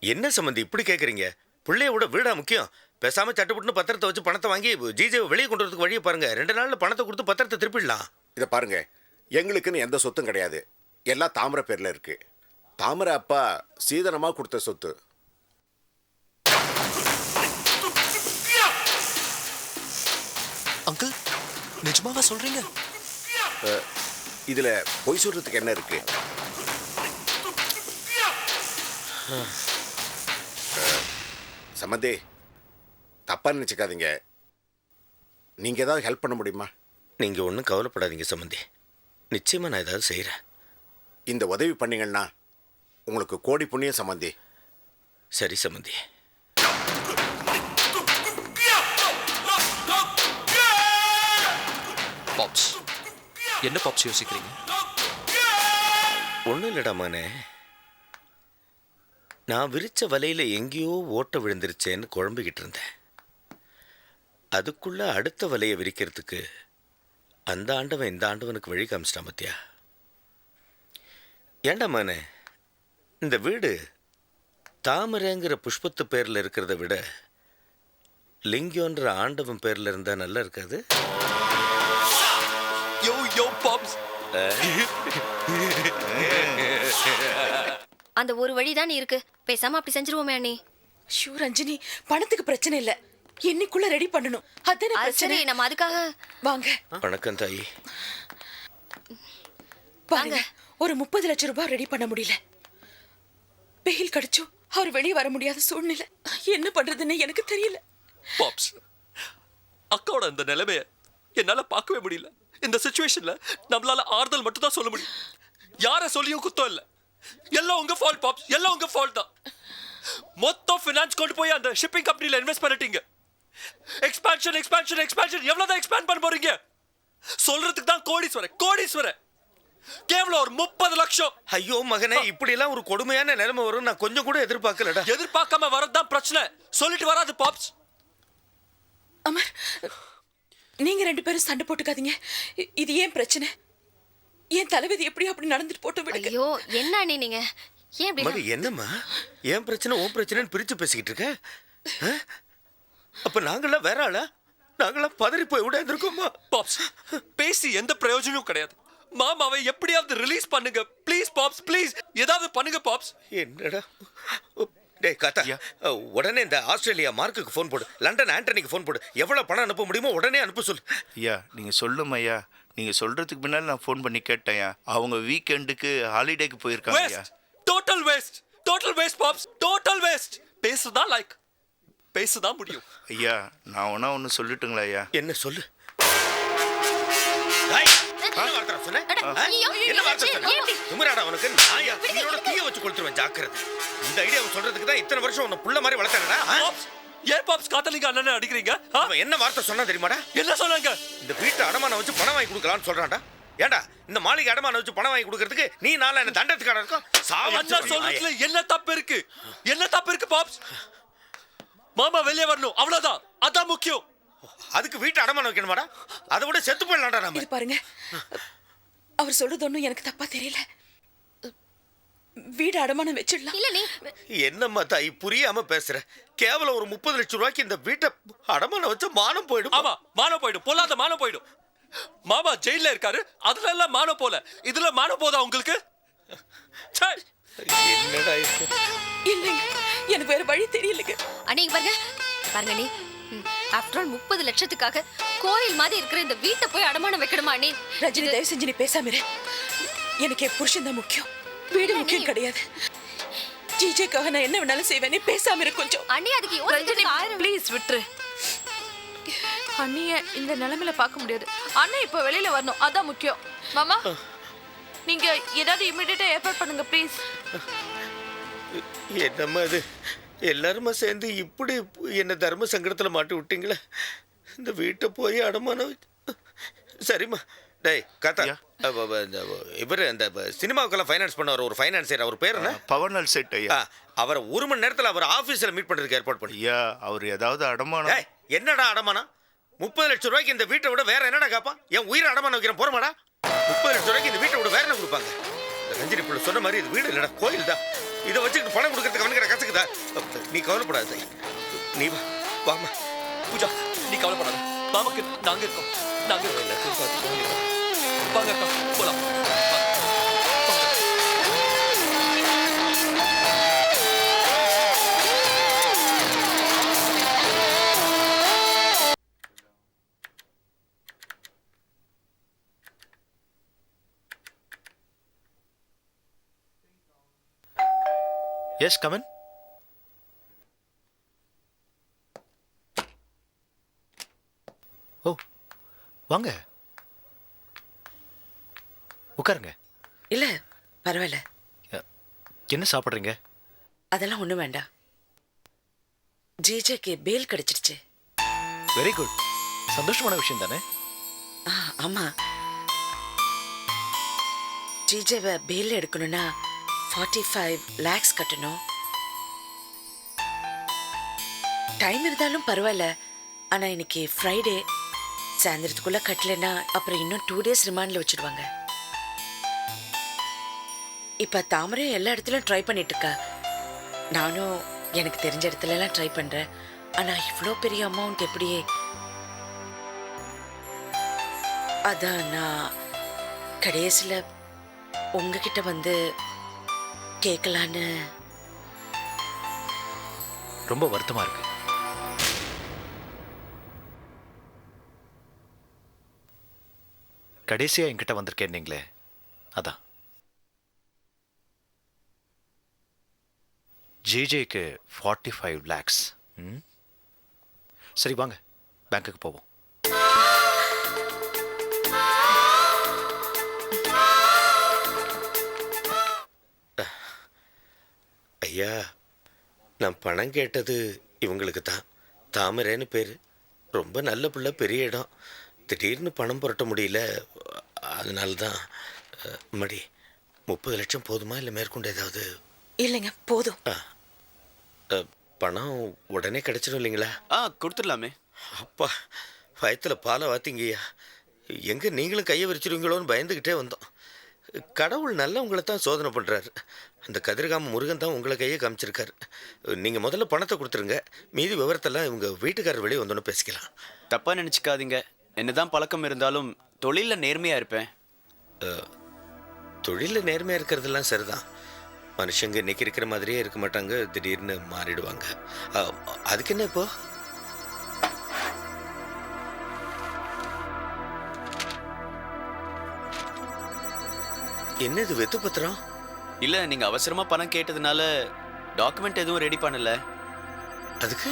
என்ன சம்பந்தி இப்படி கேட்குறீங்க? பிள்ளையோட வீடா முக்கியம்? பேசாம சட்டுப்புட்டுன்னு பத்திரத்தை வச்சு பணத்தை வாங்கி ஜிஜேவை வெளியே கொண்டு வரதுக்கு வழியை பாருங்க. 2 நாள்ல பணத்தை கொடுத்து பத்திரத்தை திருப்பிடலாம். இதை பாருங்க, எங்களுக்குன்னு எந்த சொத்தும் கிடையாது. எல்லாம் தாமரை பேர்ல இருக்கு. தாமரை அப்பா சீதனமா கொடுத்த சொத்து. அங்கிள், நிஜமாவா சொல்றீங்க? இதுல பொய் சொல்றதுக்கு என்ன இருக்கு? சம்பந்தி, தப்பா நினைச்சுக்காதீங்க. நீங்க ஏதாவது ஹெல்ப் பண்ண முடியுமா? நீங்க ஒன்றும் கவலைப்படாதீங்க சம்பந்தி, நிச்சயமா நான் ஏதாவது செய்கிறேன். இந்த உதவி பண்ணீங்கன்னா உங்களுக்கு கோடி புண்ணியம் சம்பந்தி. சரி சம்பந்தி. பாப்ஸ், என்ன பாப்ஸ் யோசிக்கிறீங்க? ஒன்றும் இல்லடாமானே, நான் விரிச்ச வலையில் எங்கேயோ ஓட்ட விழுந்துருச்சேன்னு குழம்பிக்கிட்டு இருந்தேன். அதுக்குள்ள அடுத்த வலையை விரிக்கிறதுக்கு அந்த ஆண்டவன் இந்த ஆண்டவனுக்கு வழி காமிச்சிட்டான் பத்தியா? ஏண்டாமானே, இந்த வீடு தாமரைங்கிற புஷ்பத்து பேரில் இருக்கிறத விட லிங்கோன்ற ஆண்டவன் பேரில் இருந்தால் நல்லா இருக்காது? யோ யோ பாப்ஸ், அந்த ஒரு வழிதான் இருக்கு. பேசாம அப்படி செஞ்சிருவோமே அண்ணி. ஷூ ரஞ்சினி, பணத்துக்கு பிரச்சனை இல்ல, இன்னைக்குள்ள ரெடி பண்ணணும். அதானே பிரச்சனை. நம்ம அதுக்காக வாங்க. வணக்கம் தாயி. வாங்க. ஒரு 30 லட்சம் ரூபாய் ரெடி பண்ண முடியல. பெயில் கிடைச்சும் அவர் வெளியே வர முடியாத சூழ்நிலை. என்ன பண்றதுன்னு எனக்கு தெரியல. பாப்ஸ், அக்காவோட இந்த நிலைமைய என்னால பார்க்கவே முடியல. இந்த சிச்சுவேஷன்ல நம்மளால ஆறுதல் மட்டும் தான் சொல்ல முடியும். யார சொல்லியும் குத்தம் இல்ல. எல்லாம் உங்க ஃபால்ட் பாப்ஸ், எல்லாம் உங்க ஃபால்ட் தான். மொத்தம் ஃபினான்ஸ் கொண்டு போய் அந்த ஷிப்பிங் கம்பெனில இன்வெஸ்ட் பண்ணிட்டீங்க. எக்ஸ்பான்ஷன் எக்ஸ்பான்ஷன் எக்ஸ்பான்ஷன் எவ்வளவுதான் எக்ஸ்பேண்ட் பண்ண போறீங்க? சொல்றதுக்கு தான் கோடீஸ்வரன் கேவலம் ஒரு 30 லட்சம். ஐயோ மகனே, இப்படி எல்லாம் ஒரு கொடுமையான நிலைமை வரும் நான் கொஞ்சம் கூட எதிர்பார்க்கலடா. எதிர்பார்க்காம வரதுதான் பிரச்சனை. சொல்லிட்டு வராது பாப்ஸ். அமர், நீங்க 2 பேரும் சண்டை போட்டுக்காதீங்க. இது ஏன் பிரச்சனை? ஏன் தலைவிதி எப்படி அப்படி நடந்துட்டு போட்டு விடுங்க. ஐயோ என்ன அண்ணி நீங்க ஏன் இப்படி மடி என்னம்மா, ஏன் பிரச்சனை உன் பிரச்சனைன்னு பிரிச்சு பேசிக்கிட்டு இருக்க? அப்ப நாங்களாம் வேற ஆளா? நாங்களாம் பதறி போய் விட இருந்திருக்கோமா? பாப்ஸ், பேசி எந்த பிரயோஜனமும் கிடையாது. மாமாவை எப்படியாவது ரிலீஸ் பண்ணுங்க ப்ளீஸ் பாப்ஸ், ப்ளீஸ் ஏதாவது பண்ணுங்க பாப்ஸ். என்னடா டேய் காத்தா, உடனே இந்த ஆஸ்திரேலியா மார்க்குக்கு ஃபோன் போடு, லண்டன் ஆண்டனிக்கு ஃபோன் போடு, எவ்வளவு பணம் அனுப்ப முடியுமோ உடனே அனுப்ப சொல்லு. ஐயா நீங்கள் சொல்லும் ஐயா, நீங்கள் சொல்கிறதுக்கு முன்னால் நான் ஃபோன் பண்ணி கேட்டேன். அவங்க வீக்கெண்டுக்கு ஹாலிடேக்கு போயிருக்காங்க ஐயா. Total waste Pops, total waste. பேசுதான் முடியும். ஐயா நான் ஒன்று சொல்லட்டுங்களா ஐயா? என்ன சொல்லு? என்ன வார்த்தை சொன்ன? என்ன வார்த்தை சொன்ன? துமராடா உனக்கு நாயா உன்னோட தீய வச்சு கொளுத்துருவேன், ஜாக்கிரதை. இந்த ஐடியாவை சொல்றதுக்கு தான் இத்தனை வருஷம் உன்னை புள்ள மாதிரி வளர்த்தானடா. ஏன் பாப்ஸ் காத்தலிங்க அண்ணனை அடிக்கிறீங்க? அவன் என்ன வார்த்தை சொன்னா தெரியுமாடா? என்ன சொன்னாங்க? இந்த வீட்டை அடமானம் வச்சு பணம் வாங்கி கொடுக்கலாம்னு சொல்றான்டா. ஏண்டா இந்த மாளிகை அடமானம் வச்சு பணம் வாங்கி கொடுக்கறதுக்கு நீ நாளை என்ன தண்டத்துக்கான இருக்கும்? அண்ணா சொல்றதுல என்ன தப்பு இருக்கு பாப்ஸ்? மாமா வெளியே வரணும், அவ்வளவுதான். அதான் முக்கியம். அதுக்கு வீட்டை அடமானம் வைக்கணுமாடா? அதை விட செத்து போயிடலாம்டா நம்ம. இது பாருங்க, அவர் சொல்றது ஒண்ணும் எனக்கு தப்பா தெரியல. வீடு அடமானம் வச்சிடலாம். இல்ல நீ என்னம்மா தாய் புரியாம பேசுற? கேவலம் ஒரு 30 லட்சம் ரூபாய்க்கு இந்த வீட்டை அடமானம் வச்சா மானம் போயிடும். ஆமா மானம் போயிடும், பொல்லாத மானம் போயிடும். மாமா ஜெயில இருக்காரு, அதுல எல்லாம் மானம் போல, இதுல மானம் போதா உங்களுக்கு? என்னடா இல்லைங்க, எனக்கு வேற வழி தெரியலங்க. அண்ணி பாருங்க நீ ஆஃப்டர் ஆல் 30 லட்சத்துக்காக கோயில் மாதிரி இருக்கிற இந்த வீட்டை போய் அடமானம் வைக்கணுமா அண்ணி? ரஜினி தயவு செஞ்சு நீ பேசாம இரு. எனக்கு என் புருஷன் தான் முக்கியம், வீடு முக்கியம் கிடையாது. ஜிஜேக்காக நான் என்ன வேணாலும் செய்வேன், நீ பேசாம இரு கொஞ்சம். அண்ணி அதுக்கு யோசிச்சு ப்ளீஸ் விட்டுரு. அண்ணிய இந்த நிலைமையில பார்க்க முடியாது. அண்ணன் இப்ப வெளியில வரணும், அதான் முக்கியம். மாமா நீங்க ஏதாவது இமிடியேட்டா ஏற்பாடு பண்ணுங்க ப்ளீஸ். என்னம்மா இது, எல்லாருமா சேர்ந்து இப்படி என்ன தர்ம சங்கடத்தில் மாட்டி விட்டீங்களே. இந்த வீட்டை போய் அடமானம் சரிம்மா. டேய் காத்தா, இவர் இந்த சினிமாவுக்கெல்லாம் ஃபைனான்ஸ் பண்ணவர் ஒரு ஃபைனான்சியர், அவர் பேர் என்ன? பவர்னல் செட் ஐயா. அவரை 1 மணி நேரத்தில் அவர் ஆஃபீஸில் மீட் பண்ணுறதுக்கு ஏற்பாடு பண்ணி. ஐயா அவர் ஏதாவது அடமானம். என்னடா அடமானம்? 30 லட்சம் ரூபாய்க்கு இந்த வீட்டை விட வேற என்னடா காப்பான்? என் உயிரை அடமானம் வைக்கிறேன் போறமாடா? 30 லட்சம் ரூபாய்க்கு இந்த வீட்டை விட வேற என்ன கொடுப்பாங்க? ரஞ்சினி பிள்ளை சொன்ன மாதிரி இது வீடு இல்லடா, கோயில் தான். இதை வச்சுக்கிட்டு பணம் கொடுக்கறதுக்கு அவனுக்கு கசக்குதா? நீ கவலைப்படாத, நீ வாமா. பூஜா நீ கவலைப்படாத, மாமாக்கு நாங்க இருக்கோம். வாங்க அக்கா போலாம். S come on. ஓ வாங்க உட்காருங்க. இல்ல பரவாயில்ல. என்ன சாப்பிட்றீங்க? அதெல்லாம் ஒண்ணும் வேண்டாம். ஜிஜேக்கு பேல் கிடைச்சிருச்சு. வெரி குட், சந்தோஷமான விஷயம் தானே? ஆமா, ஜிஜேவை பேல் எடுக்கணும்னா 45 lakhs கட்டணும். டைம் இருந்தாலும் பரவாயில்ல, ஆனா இன்னைக்கு ஃப்ரைடே, சாயந்தரத்துக்குள்ள கட்டலைன்னா அப்புறம் இன்னும் 2 days ரிமாண்ட்ல வச்சிடுவாங்க. இப்ப தாமரையும் எல்லா இடத்துலயும் ட்ரை பண்ணிட்டு இருக்கா. நானும் எனக்கு தெரிஞ்ச இடத்துல எல்லாம் ட்ரை பண்றேன். ஆனா இவ்வளோ பெரிய அமௌண்ட் எப்படி? அதான் நான் கடைசியில உங்ககிட்ட வந்து கேட்கலான்னு. ரொம்ப வருத்தமா இருக்கு. கடைசியா என்கிட்ட வந்திருக்கேன் நீங்களே, அதான். ஜேஜேக்கு 45 lakhs. சரி வாங்க பேங்க்குக்கு போவோம். ஐயா, நான் பணம் கேட்டது இவங்களுக்கு தான். தாமரைன்னு பேர். ரொம்ப நல்ல பிள்ளை, பெரிய இடம். திடீர்னு பணம் புரட்ட முடியல. அதனால தான் மடி 30 லட்சம் போதுமா இல்லை மேற்கொண்டு ஏதாவது? இல்லைங்க, போதும். பணம் உடனே கிடைச்சிடும் இல்லைங்களா? கொடுத்துடலாமே. அப்பா, வயத்தில் பாலை வாத்திங்கய்யா. எங்கே நீங்களும் கையை விரிச்சிருவீங்களோன்னு பயந்துக்கிட்டே வந்தோம். கடவுள் நல்லவங்களை தான் சோதனை பண்ணுறாரு. அந்த கதிர்காம முருகன் தான் உங்களை கையை காமிச்சிருக்காரு. நீங்கள் முதல்ல பணத்தை கொடுத்துருங்க. மீதி விவரத்தெல்லாம் இவங்க வீட்டுக்காரர் வெளியே வந்தோன்னு பேசிக்கலாம். தப்பாக நினச்சிக்காதீங்க. என்னதான் பழக்கம் இருந்தாலும் தொழிலில் நேர்மையாக இருப்பேன். தொழிலில் நேர்மையாக இருக்கிறதெல்லாம் சரிதான். மனுஷங்க இன்னைக்கு இருக்கிற மாதிரியே இருக்க மாட்டாங்க, திடீர்னு மாறிடுவாங்க. அதுக்கு என்ன இப்போ? என்ன இது வெத்து பத்திரம்? இல்லை, நீங்கள் அவசரமாக பணம் கேட்டதுனால டாக்குமெண்ட் எதுவும் ரெடி பண்ணல. அதுக்கு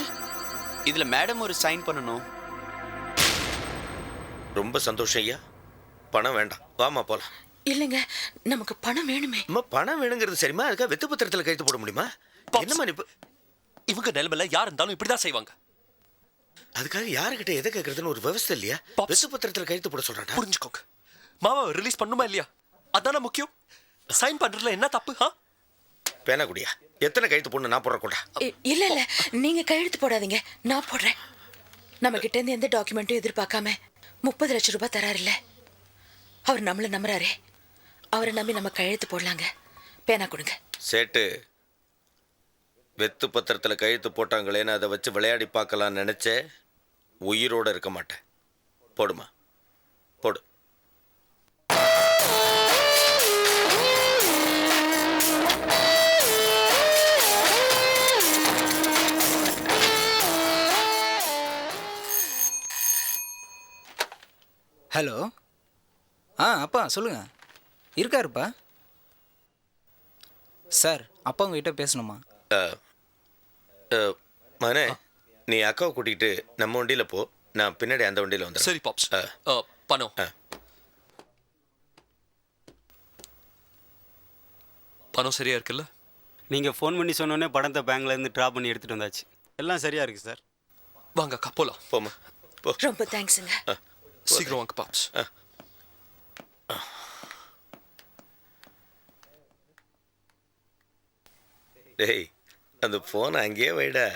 இதில் மேடம் ஒரு சைன் பண்ணணும். ரொம்ப சந்தோஷம் ஐயா. பணம் வேண்டாம், வாமா போலாம். இல்லைங்க, நமக்கு பணம் வேணுமே. அம்மா, பணம் வேணுங்கிறது சரிம்மா. அதுக்காக வெத்து பத்திரத்தில் கைத்து போட முடியுமா? என்னம்மா இப்போ இவங்க நிலைமையில யார் இருந்தாலும் இப்படிதான் செய்வாங்க. அதுக்காக யாருக்கிட்ட எதை கேட்கறதுன்னு ஒரு விவசாய இல்லையா? வெத்து பத்திரத்தில் கைத்து போட சொல்றாங்க. புரிஞ்சுக்கோங்க. மாமாவை ரிலீஸ் பண்ணுமா இல்லையா? அதான முக்கியம். சைன் பண்றதுல என்ன தப்பு? பேனா குடியா? எத்தனை கைத்து போடணும்? நான் போடுற கூட. இல்ல இல்ல, நீங்க கையெழுத்து போடாதீங்க, நான் போடுறேன். நம்ம கிட்ட இருந்து எந்த டாக்குமெண்ட்டும் எதிர்பார்க்காம 30 லட்சம் ரூபாய் தராருல்ல, அவர் நம்மள நம்புறாரே. அவரை நம்பி நம்ம கையெழுத்து போடலாங்க. பேனா கொடுங்க. சேட்டு, வெத்து பத்திரத்தில் கையெழுத்து போட்டாங்களேன்னு அதை வச்சு விளையாடி பார்க்கலான்னு நினைச்சே உயிரோடு இருக்க மாட்டேன். போடுமா, போடு. ஹலோ. அப்பா சொல்லுங்க. இருக்காருப்பா. சார், அப்பா உங்ககிட்ட பேசணுமா? மனே, நீ அக்காவை கூட்டிகிட்டு நம்ம வண்டியில் போ. நான் பின்னாடி அந்த வண்டியில் வந்துடுறேன். சரி பாப்ஸ். பணம் பணம் சரியா இருக்குல்ல? நீங்கள் ஃபோன் பண்ணி சொன்னோன்னே பணத்தை பேங்க்லேருந்து ட்ரா பண்ணி எடுத்துகிட்டு வந்தாச்சு. எல்லாம் சரியா இருக்கு சார். வாங்க அக்கா போலாம். போமா. ரொம்ப தேங்க்ஸுங்க. சீக்கிரம் வாங்க பாப்ஸ். டேய், அந்த ஃபோனை அங்கேயே வைடா.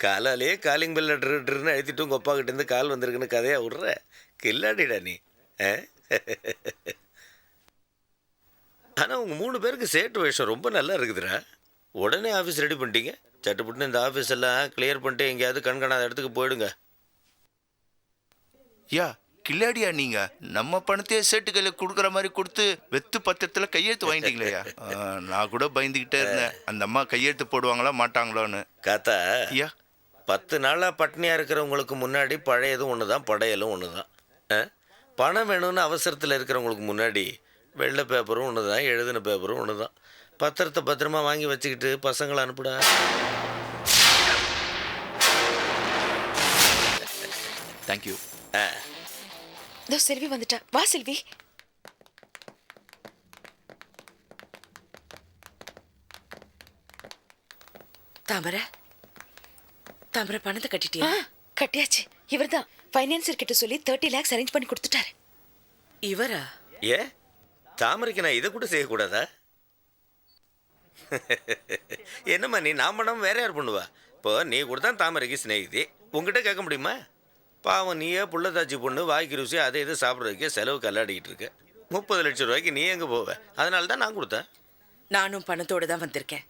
காலாலேயே காலிங் பெல்ல ட்ருன்னு அழுத்திட்டு உங்கள் அப்பா கிட்டேருந்து கால் வந்திருக்குன்னு கதையாக விட்ற. கில்லாடிடா நீ. ஆனால் உங்கள் 3 பேருக்கு சேட்டு வேஷம் ரொம்ப நல்லா இருக்குதுடா. உடனே ஆஃபீஸ் ரெடி பண்ணிட்டீங்க. சட்டுப்பட்டுன்னு இந்த ஆஃபீஸ் எல்லாம் கிளியர் பண்ணிட்டு எங்கேயாவது கண்காணாத இடத்துக்கு போயிடுங்க. யா, கில்லாடியா நீங்க? நம்ம பணத்தையே சேட்டு கையில் கொடுக்குற மாதிரி கொடுத்து வெத்து பத்திரத்தில் கையெழுத்து வாங்கிட்டீங்களேயா? நான் கூட பயந்துக்கிட்டே இருந்தேன், அந்த அம்மா கையெழுத்து போடுவாங்களா மாட்டாங்களோன்னு. காத்தா, ஐயா, 10 நாளாக பட்னியாக இருக்கிறவங்களுக்கு முன்னாடி பழையதும் ஒன்று தான், படையலும் ஒன்று தான். பணம் வேணும்னு அவசரத்தில் இருக்கிறவங்களுக்கு முன்னாடி வெள்ளை பேப்பரும் ஒன்று தான், எழுதின பேப்பரும் ஒன்று தான். பத்திரத்தை பத்திரமா வாங்கி வச்சுக்கிட்டு பசங்களை அனுப்புடா. தேங்க்யூ. இதோ செல்வி வந்துட்டா. வா செல்வி. தாமரை, தாமரை பணத்தை கட்டிட்டியா? கட்டியாச்சு. இவர்தான் ஃபைனான்சர் கிட்ட சொல்லி 30 lakhs அரேஞ்ச் பண்ணி கொடுத்துட்டாரு. இவரா? ஏ, தாமரைக்கு நான் இதை கூட செய்யக்கூடாதா? என்னம்மா நீ? நான் பண்ணாமல் வேற யார் பண்ணுவா? இப்போ நீ கூட தான் தாமரைக்கு சிநேகிதி, உங்ககிட்ட கேட்க முடியுமா? பாவம், நீயே புள்ளதாச்சி பொண்ணு, வாய்க்கு ருசி அதை இதை சாப்பிட்றதுக்கே செலவு கல்லாடிக்கிட்டு இருக்க. 30 லட்சம் ரூபாய்க்கு நீ எங்கே போவ? அதனால தான் நான் கொடுத்தேன். நானும் பணத்தோடு தான் வந்திருக்கேன்.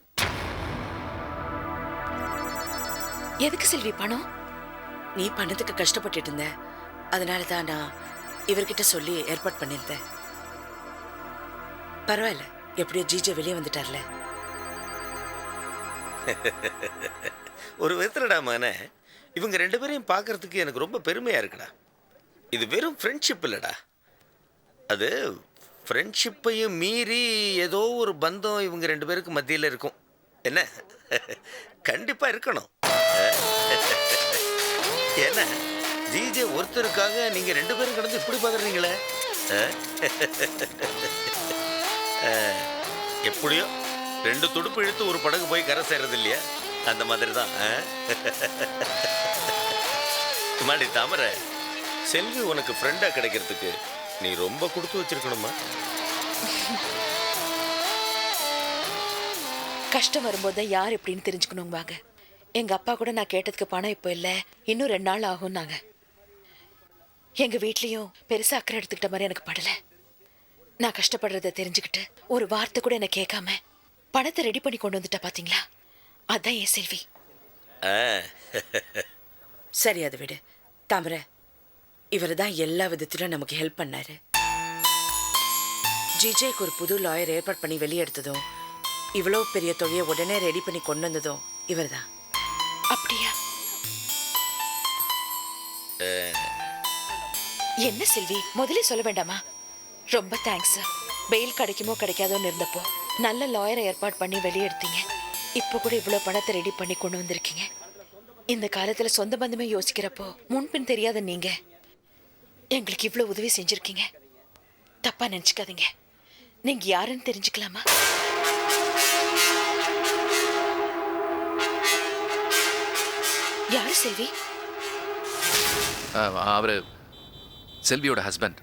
எதுக்கு செல்வி பணம்? நீ பணத்துக்கு கஷ்டப்பட்டுட்டு இருந்த, அதனால தான் நான் இவர்கிட்ட சொல்லி ஏற்பாடு பண்ணியிருந்தேன். பரவாயில்ல, எப்படியோ ஜிஜே வெளியே வந்துட்டார்ல. ஒரு விதத்துலடா மகனே, இவங்க 2 பேரையும் பார்க்கறதுக்கு எனக்கு ரொம்ப பெருமையாக இருக்குடா. இது வெறும் ஃப்ரெண்ட்ஷிப் இல்லைடா, அது ஃப்ரெண்ட்ஷிப்பையும் மீறி ஏதோ ஒரு பந்தம் இவங்க 2 பேருக்கு மத்தியில் இருக்கும். என்ன கண்டிப்பா இருக்கணும். என்ன ஜிஜே ஒருத்தருக்காக நீங்க 2 பேரும் கடந்து இப்படி பாக்குறீங்களே? எப்படியோ 2 துடுப்பு இழுத்து ஒரு படகு போய் கரை சேர்றது இல்லையா? அந்த மாதிரி தான். மாடி தாமரை, செல்வி உனக்கு ஃப்ரெண்டா கிடைக்கிறதுக்கு நீ ரொம்ப கொடுத்து வச்சிருக்கணுமா? கஷ்டம் வரும்போது யார் எப்படின்னு தெரிஞ்சுக்கணும் வாங்க. எங்க அப்பா கூட நான் கேட்டதுக்கு பணம் இப்போ இல்லை, இன்னும் 2 நாள் ஆகும்னாங்க. எங்க வீட்லயும் பெருசா அக்கறை எடுத்துக்கிட்ட மாதிரி எனக்கு படல. நான் கஷ்டப்படுறத தெரிஞ்சுக்கிட்டு ஒரு வார்த்தை கூட என்ன கேட்காம பணத்தை ரெடி பண்ணி கொண்டு வந்துட்டா பாத்தீங்களா? அதான் என் செல்வி. சரி, அதை விடு தாமரை. இவர் தான் எல்லா விதத்திலும் நமக்கு ஹெல்ப் பண்ணாரு. ஜிஜேக்கு ஒரு புது லாயர் ஏற்பாடு பண்ணி வெளியெடுத்ததும், இவ்வளோ பெரிய தொகையை உடனே ரெடி பண்ணி கொண்டு வந்ததும் இவர் தான். அப்படியா? என்ன செல்வி, முதல்ல சொல்ல வேண்டாமா? ரொம்ப தேங்க்ஸ். பெயில் கிடைக்குமோ கிடைக்காதோன்னு இருந்தப்போ நல்ல லாயரை ஏற்பாடு பண்ணி வெளியெடுத்தீங்க. இப்போ கூட இவ்வளோ பணத்தை ரெடி பண்ணி கொண்டு வந்திருக்கீங்க. இந்த காலத்துல சொந்த பந்தமே யோசிக்கிறப்போ முன்பின் தெரியாத நீங்க எங்களுக்கு இவ்வளவு உதவி செஞ்சிருக்கீங்க. தப்பா நினைச்சுக்காதீங்க. நீங்க யாருன்னு தெரிஞ்சுக்கலாமா? யாரு செல்வி? அவரு செல்வியோட ஹஸ்பண்ட்.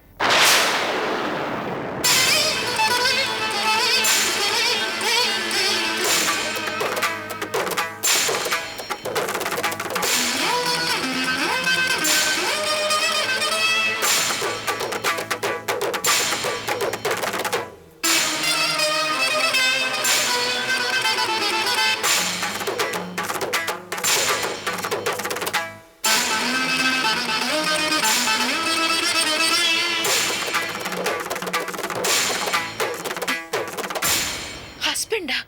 ஹஸ்பண்டா?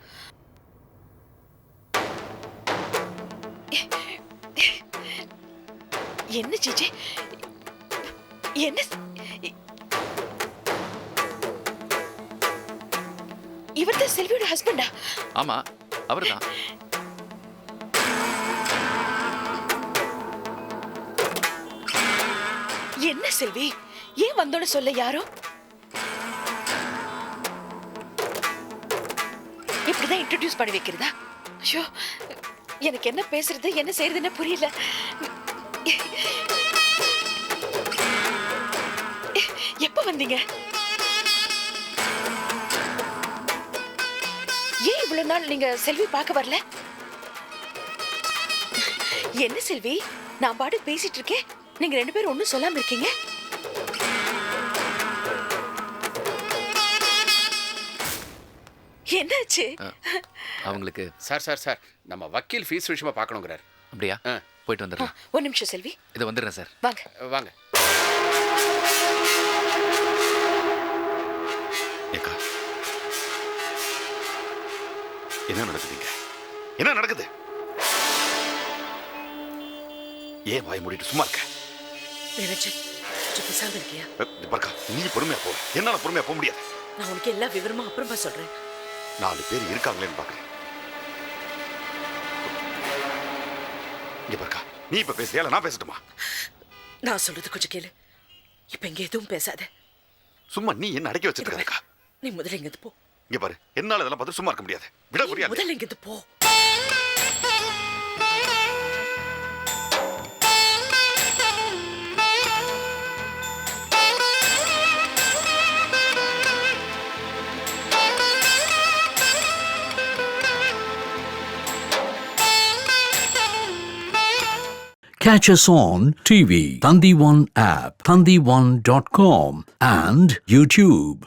என்ன ஜிஜே, என்ன இவர்தான் செல்வியோட ஹஸ்பண்டா? ஆமா, அவர்தான். என்ன செல்வி, ஏன் வந்தோன்னு சொல்ல யாரும்? இப்படிதான் இன்ட்ரோடியூஸ் பண்ணி வைக்கிறதா? ஐயோ, எனக்கு என்ன பேசுறது என்ன செய்யறதுன்னு புரியல. எப்ப வந்தீங்க? ஏன் இவ்வளவு நாள் நீங்க செல்வி பார்க்க வரல? என்ன செல்வி, நான் பாட்டு பேசிட்டு இருக்கேன், நீங்க 2 பேரும் ஒன்னும் சொல்லாம இருக்கீங்க. என்னாச்சு? அவங்களுக்கு சார் நம்ம வக்கீல் ஃபீஸ் விஷயமா பார்க்கணுங்கிறார். அப்படியா? போயிட்டு வந்துடுறேன். ஒரு நிமிஷம் செல்வி. இதை வந்துடுறேன் சார். வாங்க. ஏக்கா, என்ன நடக்குதுங்க? என்ன நடக்குது? ஏன் வாய் மூடிட்டு சும்மா இருக்க? பேசாம இருக்கியா? பர்க்கா, நீ பொறுமையா போ. என்னால பொறுமையா போக முடியாது. நான் உனக்கு எல்லா விவரமும் அப்புறமா சொல்றேன். 4 பேர் இருக்காங்களேன்னு பாக்குறேன். இங்க பர்க்கா, நீ இப்ப பேசுறியா இல்ல நான் பேசட்டுமா? நான் சொல்றது கொஞ்சம் கேளு. இப்ப இங்க எதுவும் பேசாத. சும்மா நீ என்ன அடக்கி வச்சிட்டு இருக்கா? நீ முதல்ல இங்க போ. இங்க பாரு, என்னால இதெல்லாம் பார்த்து சும்மா இருக்க முடியாது. விட முடியாது. முதல்ல இங்க போ. Catch us on TV, Thandivan app, thandivan.com and YouTube.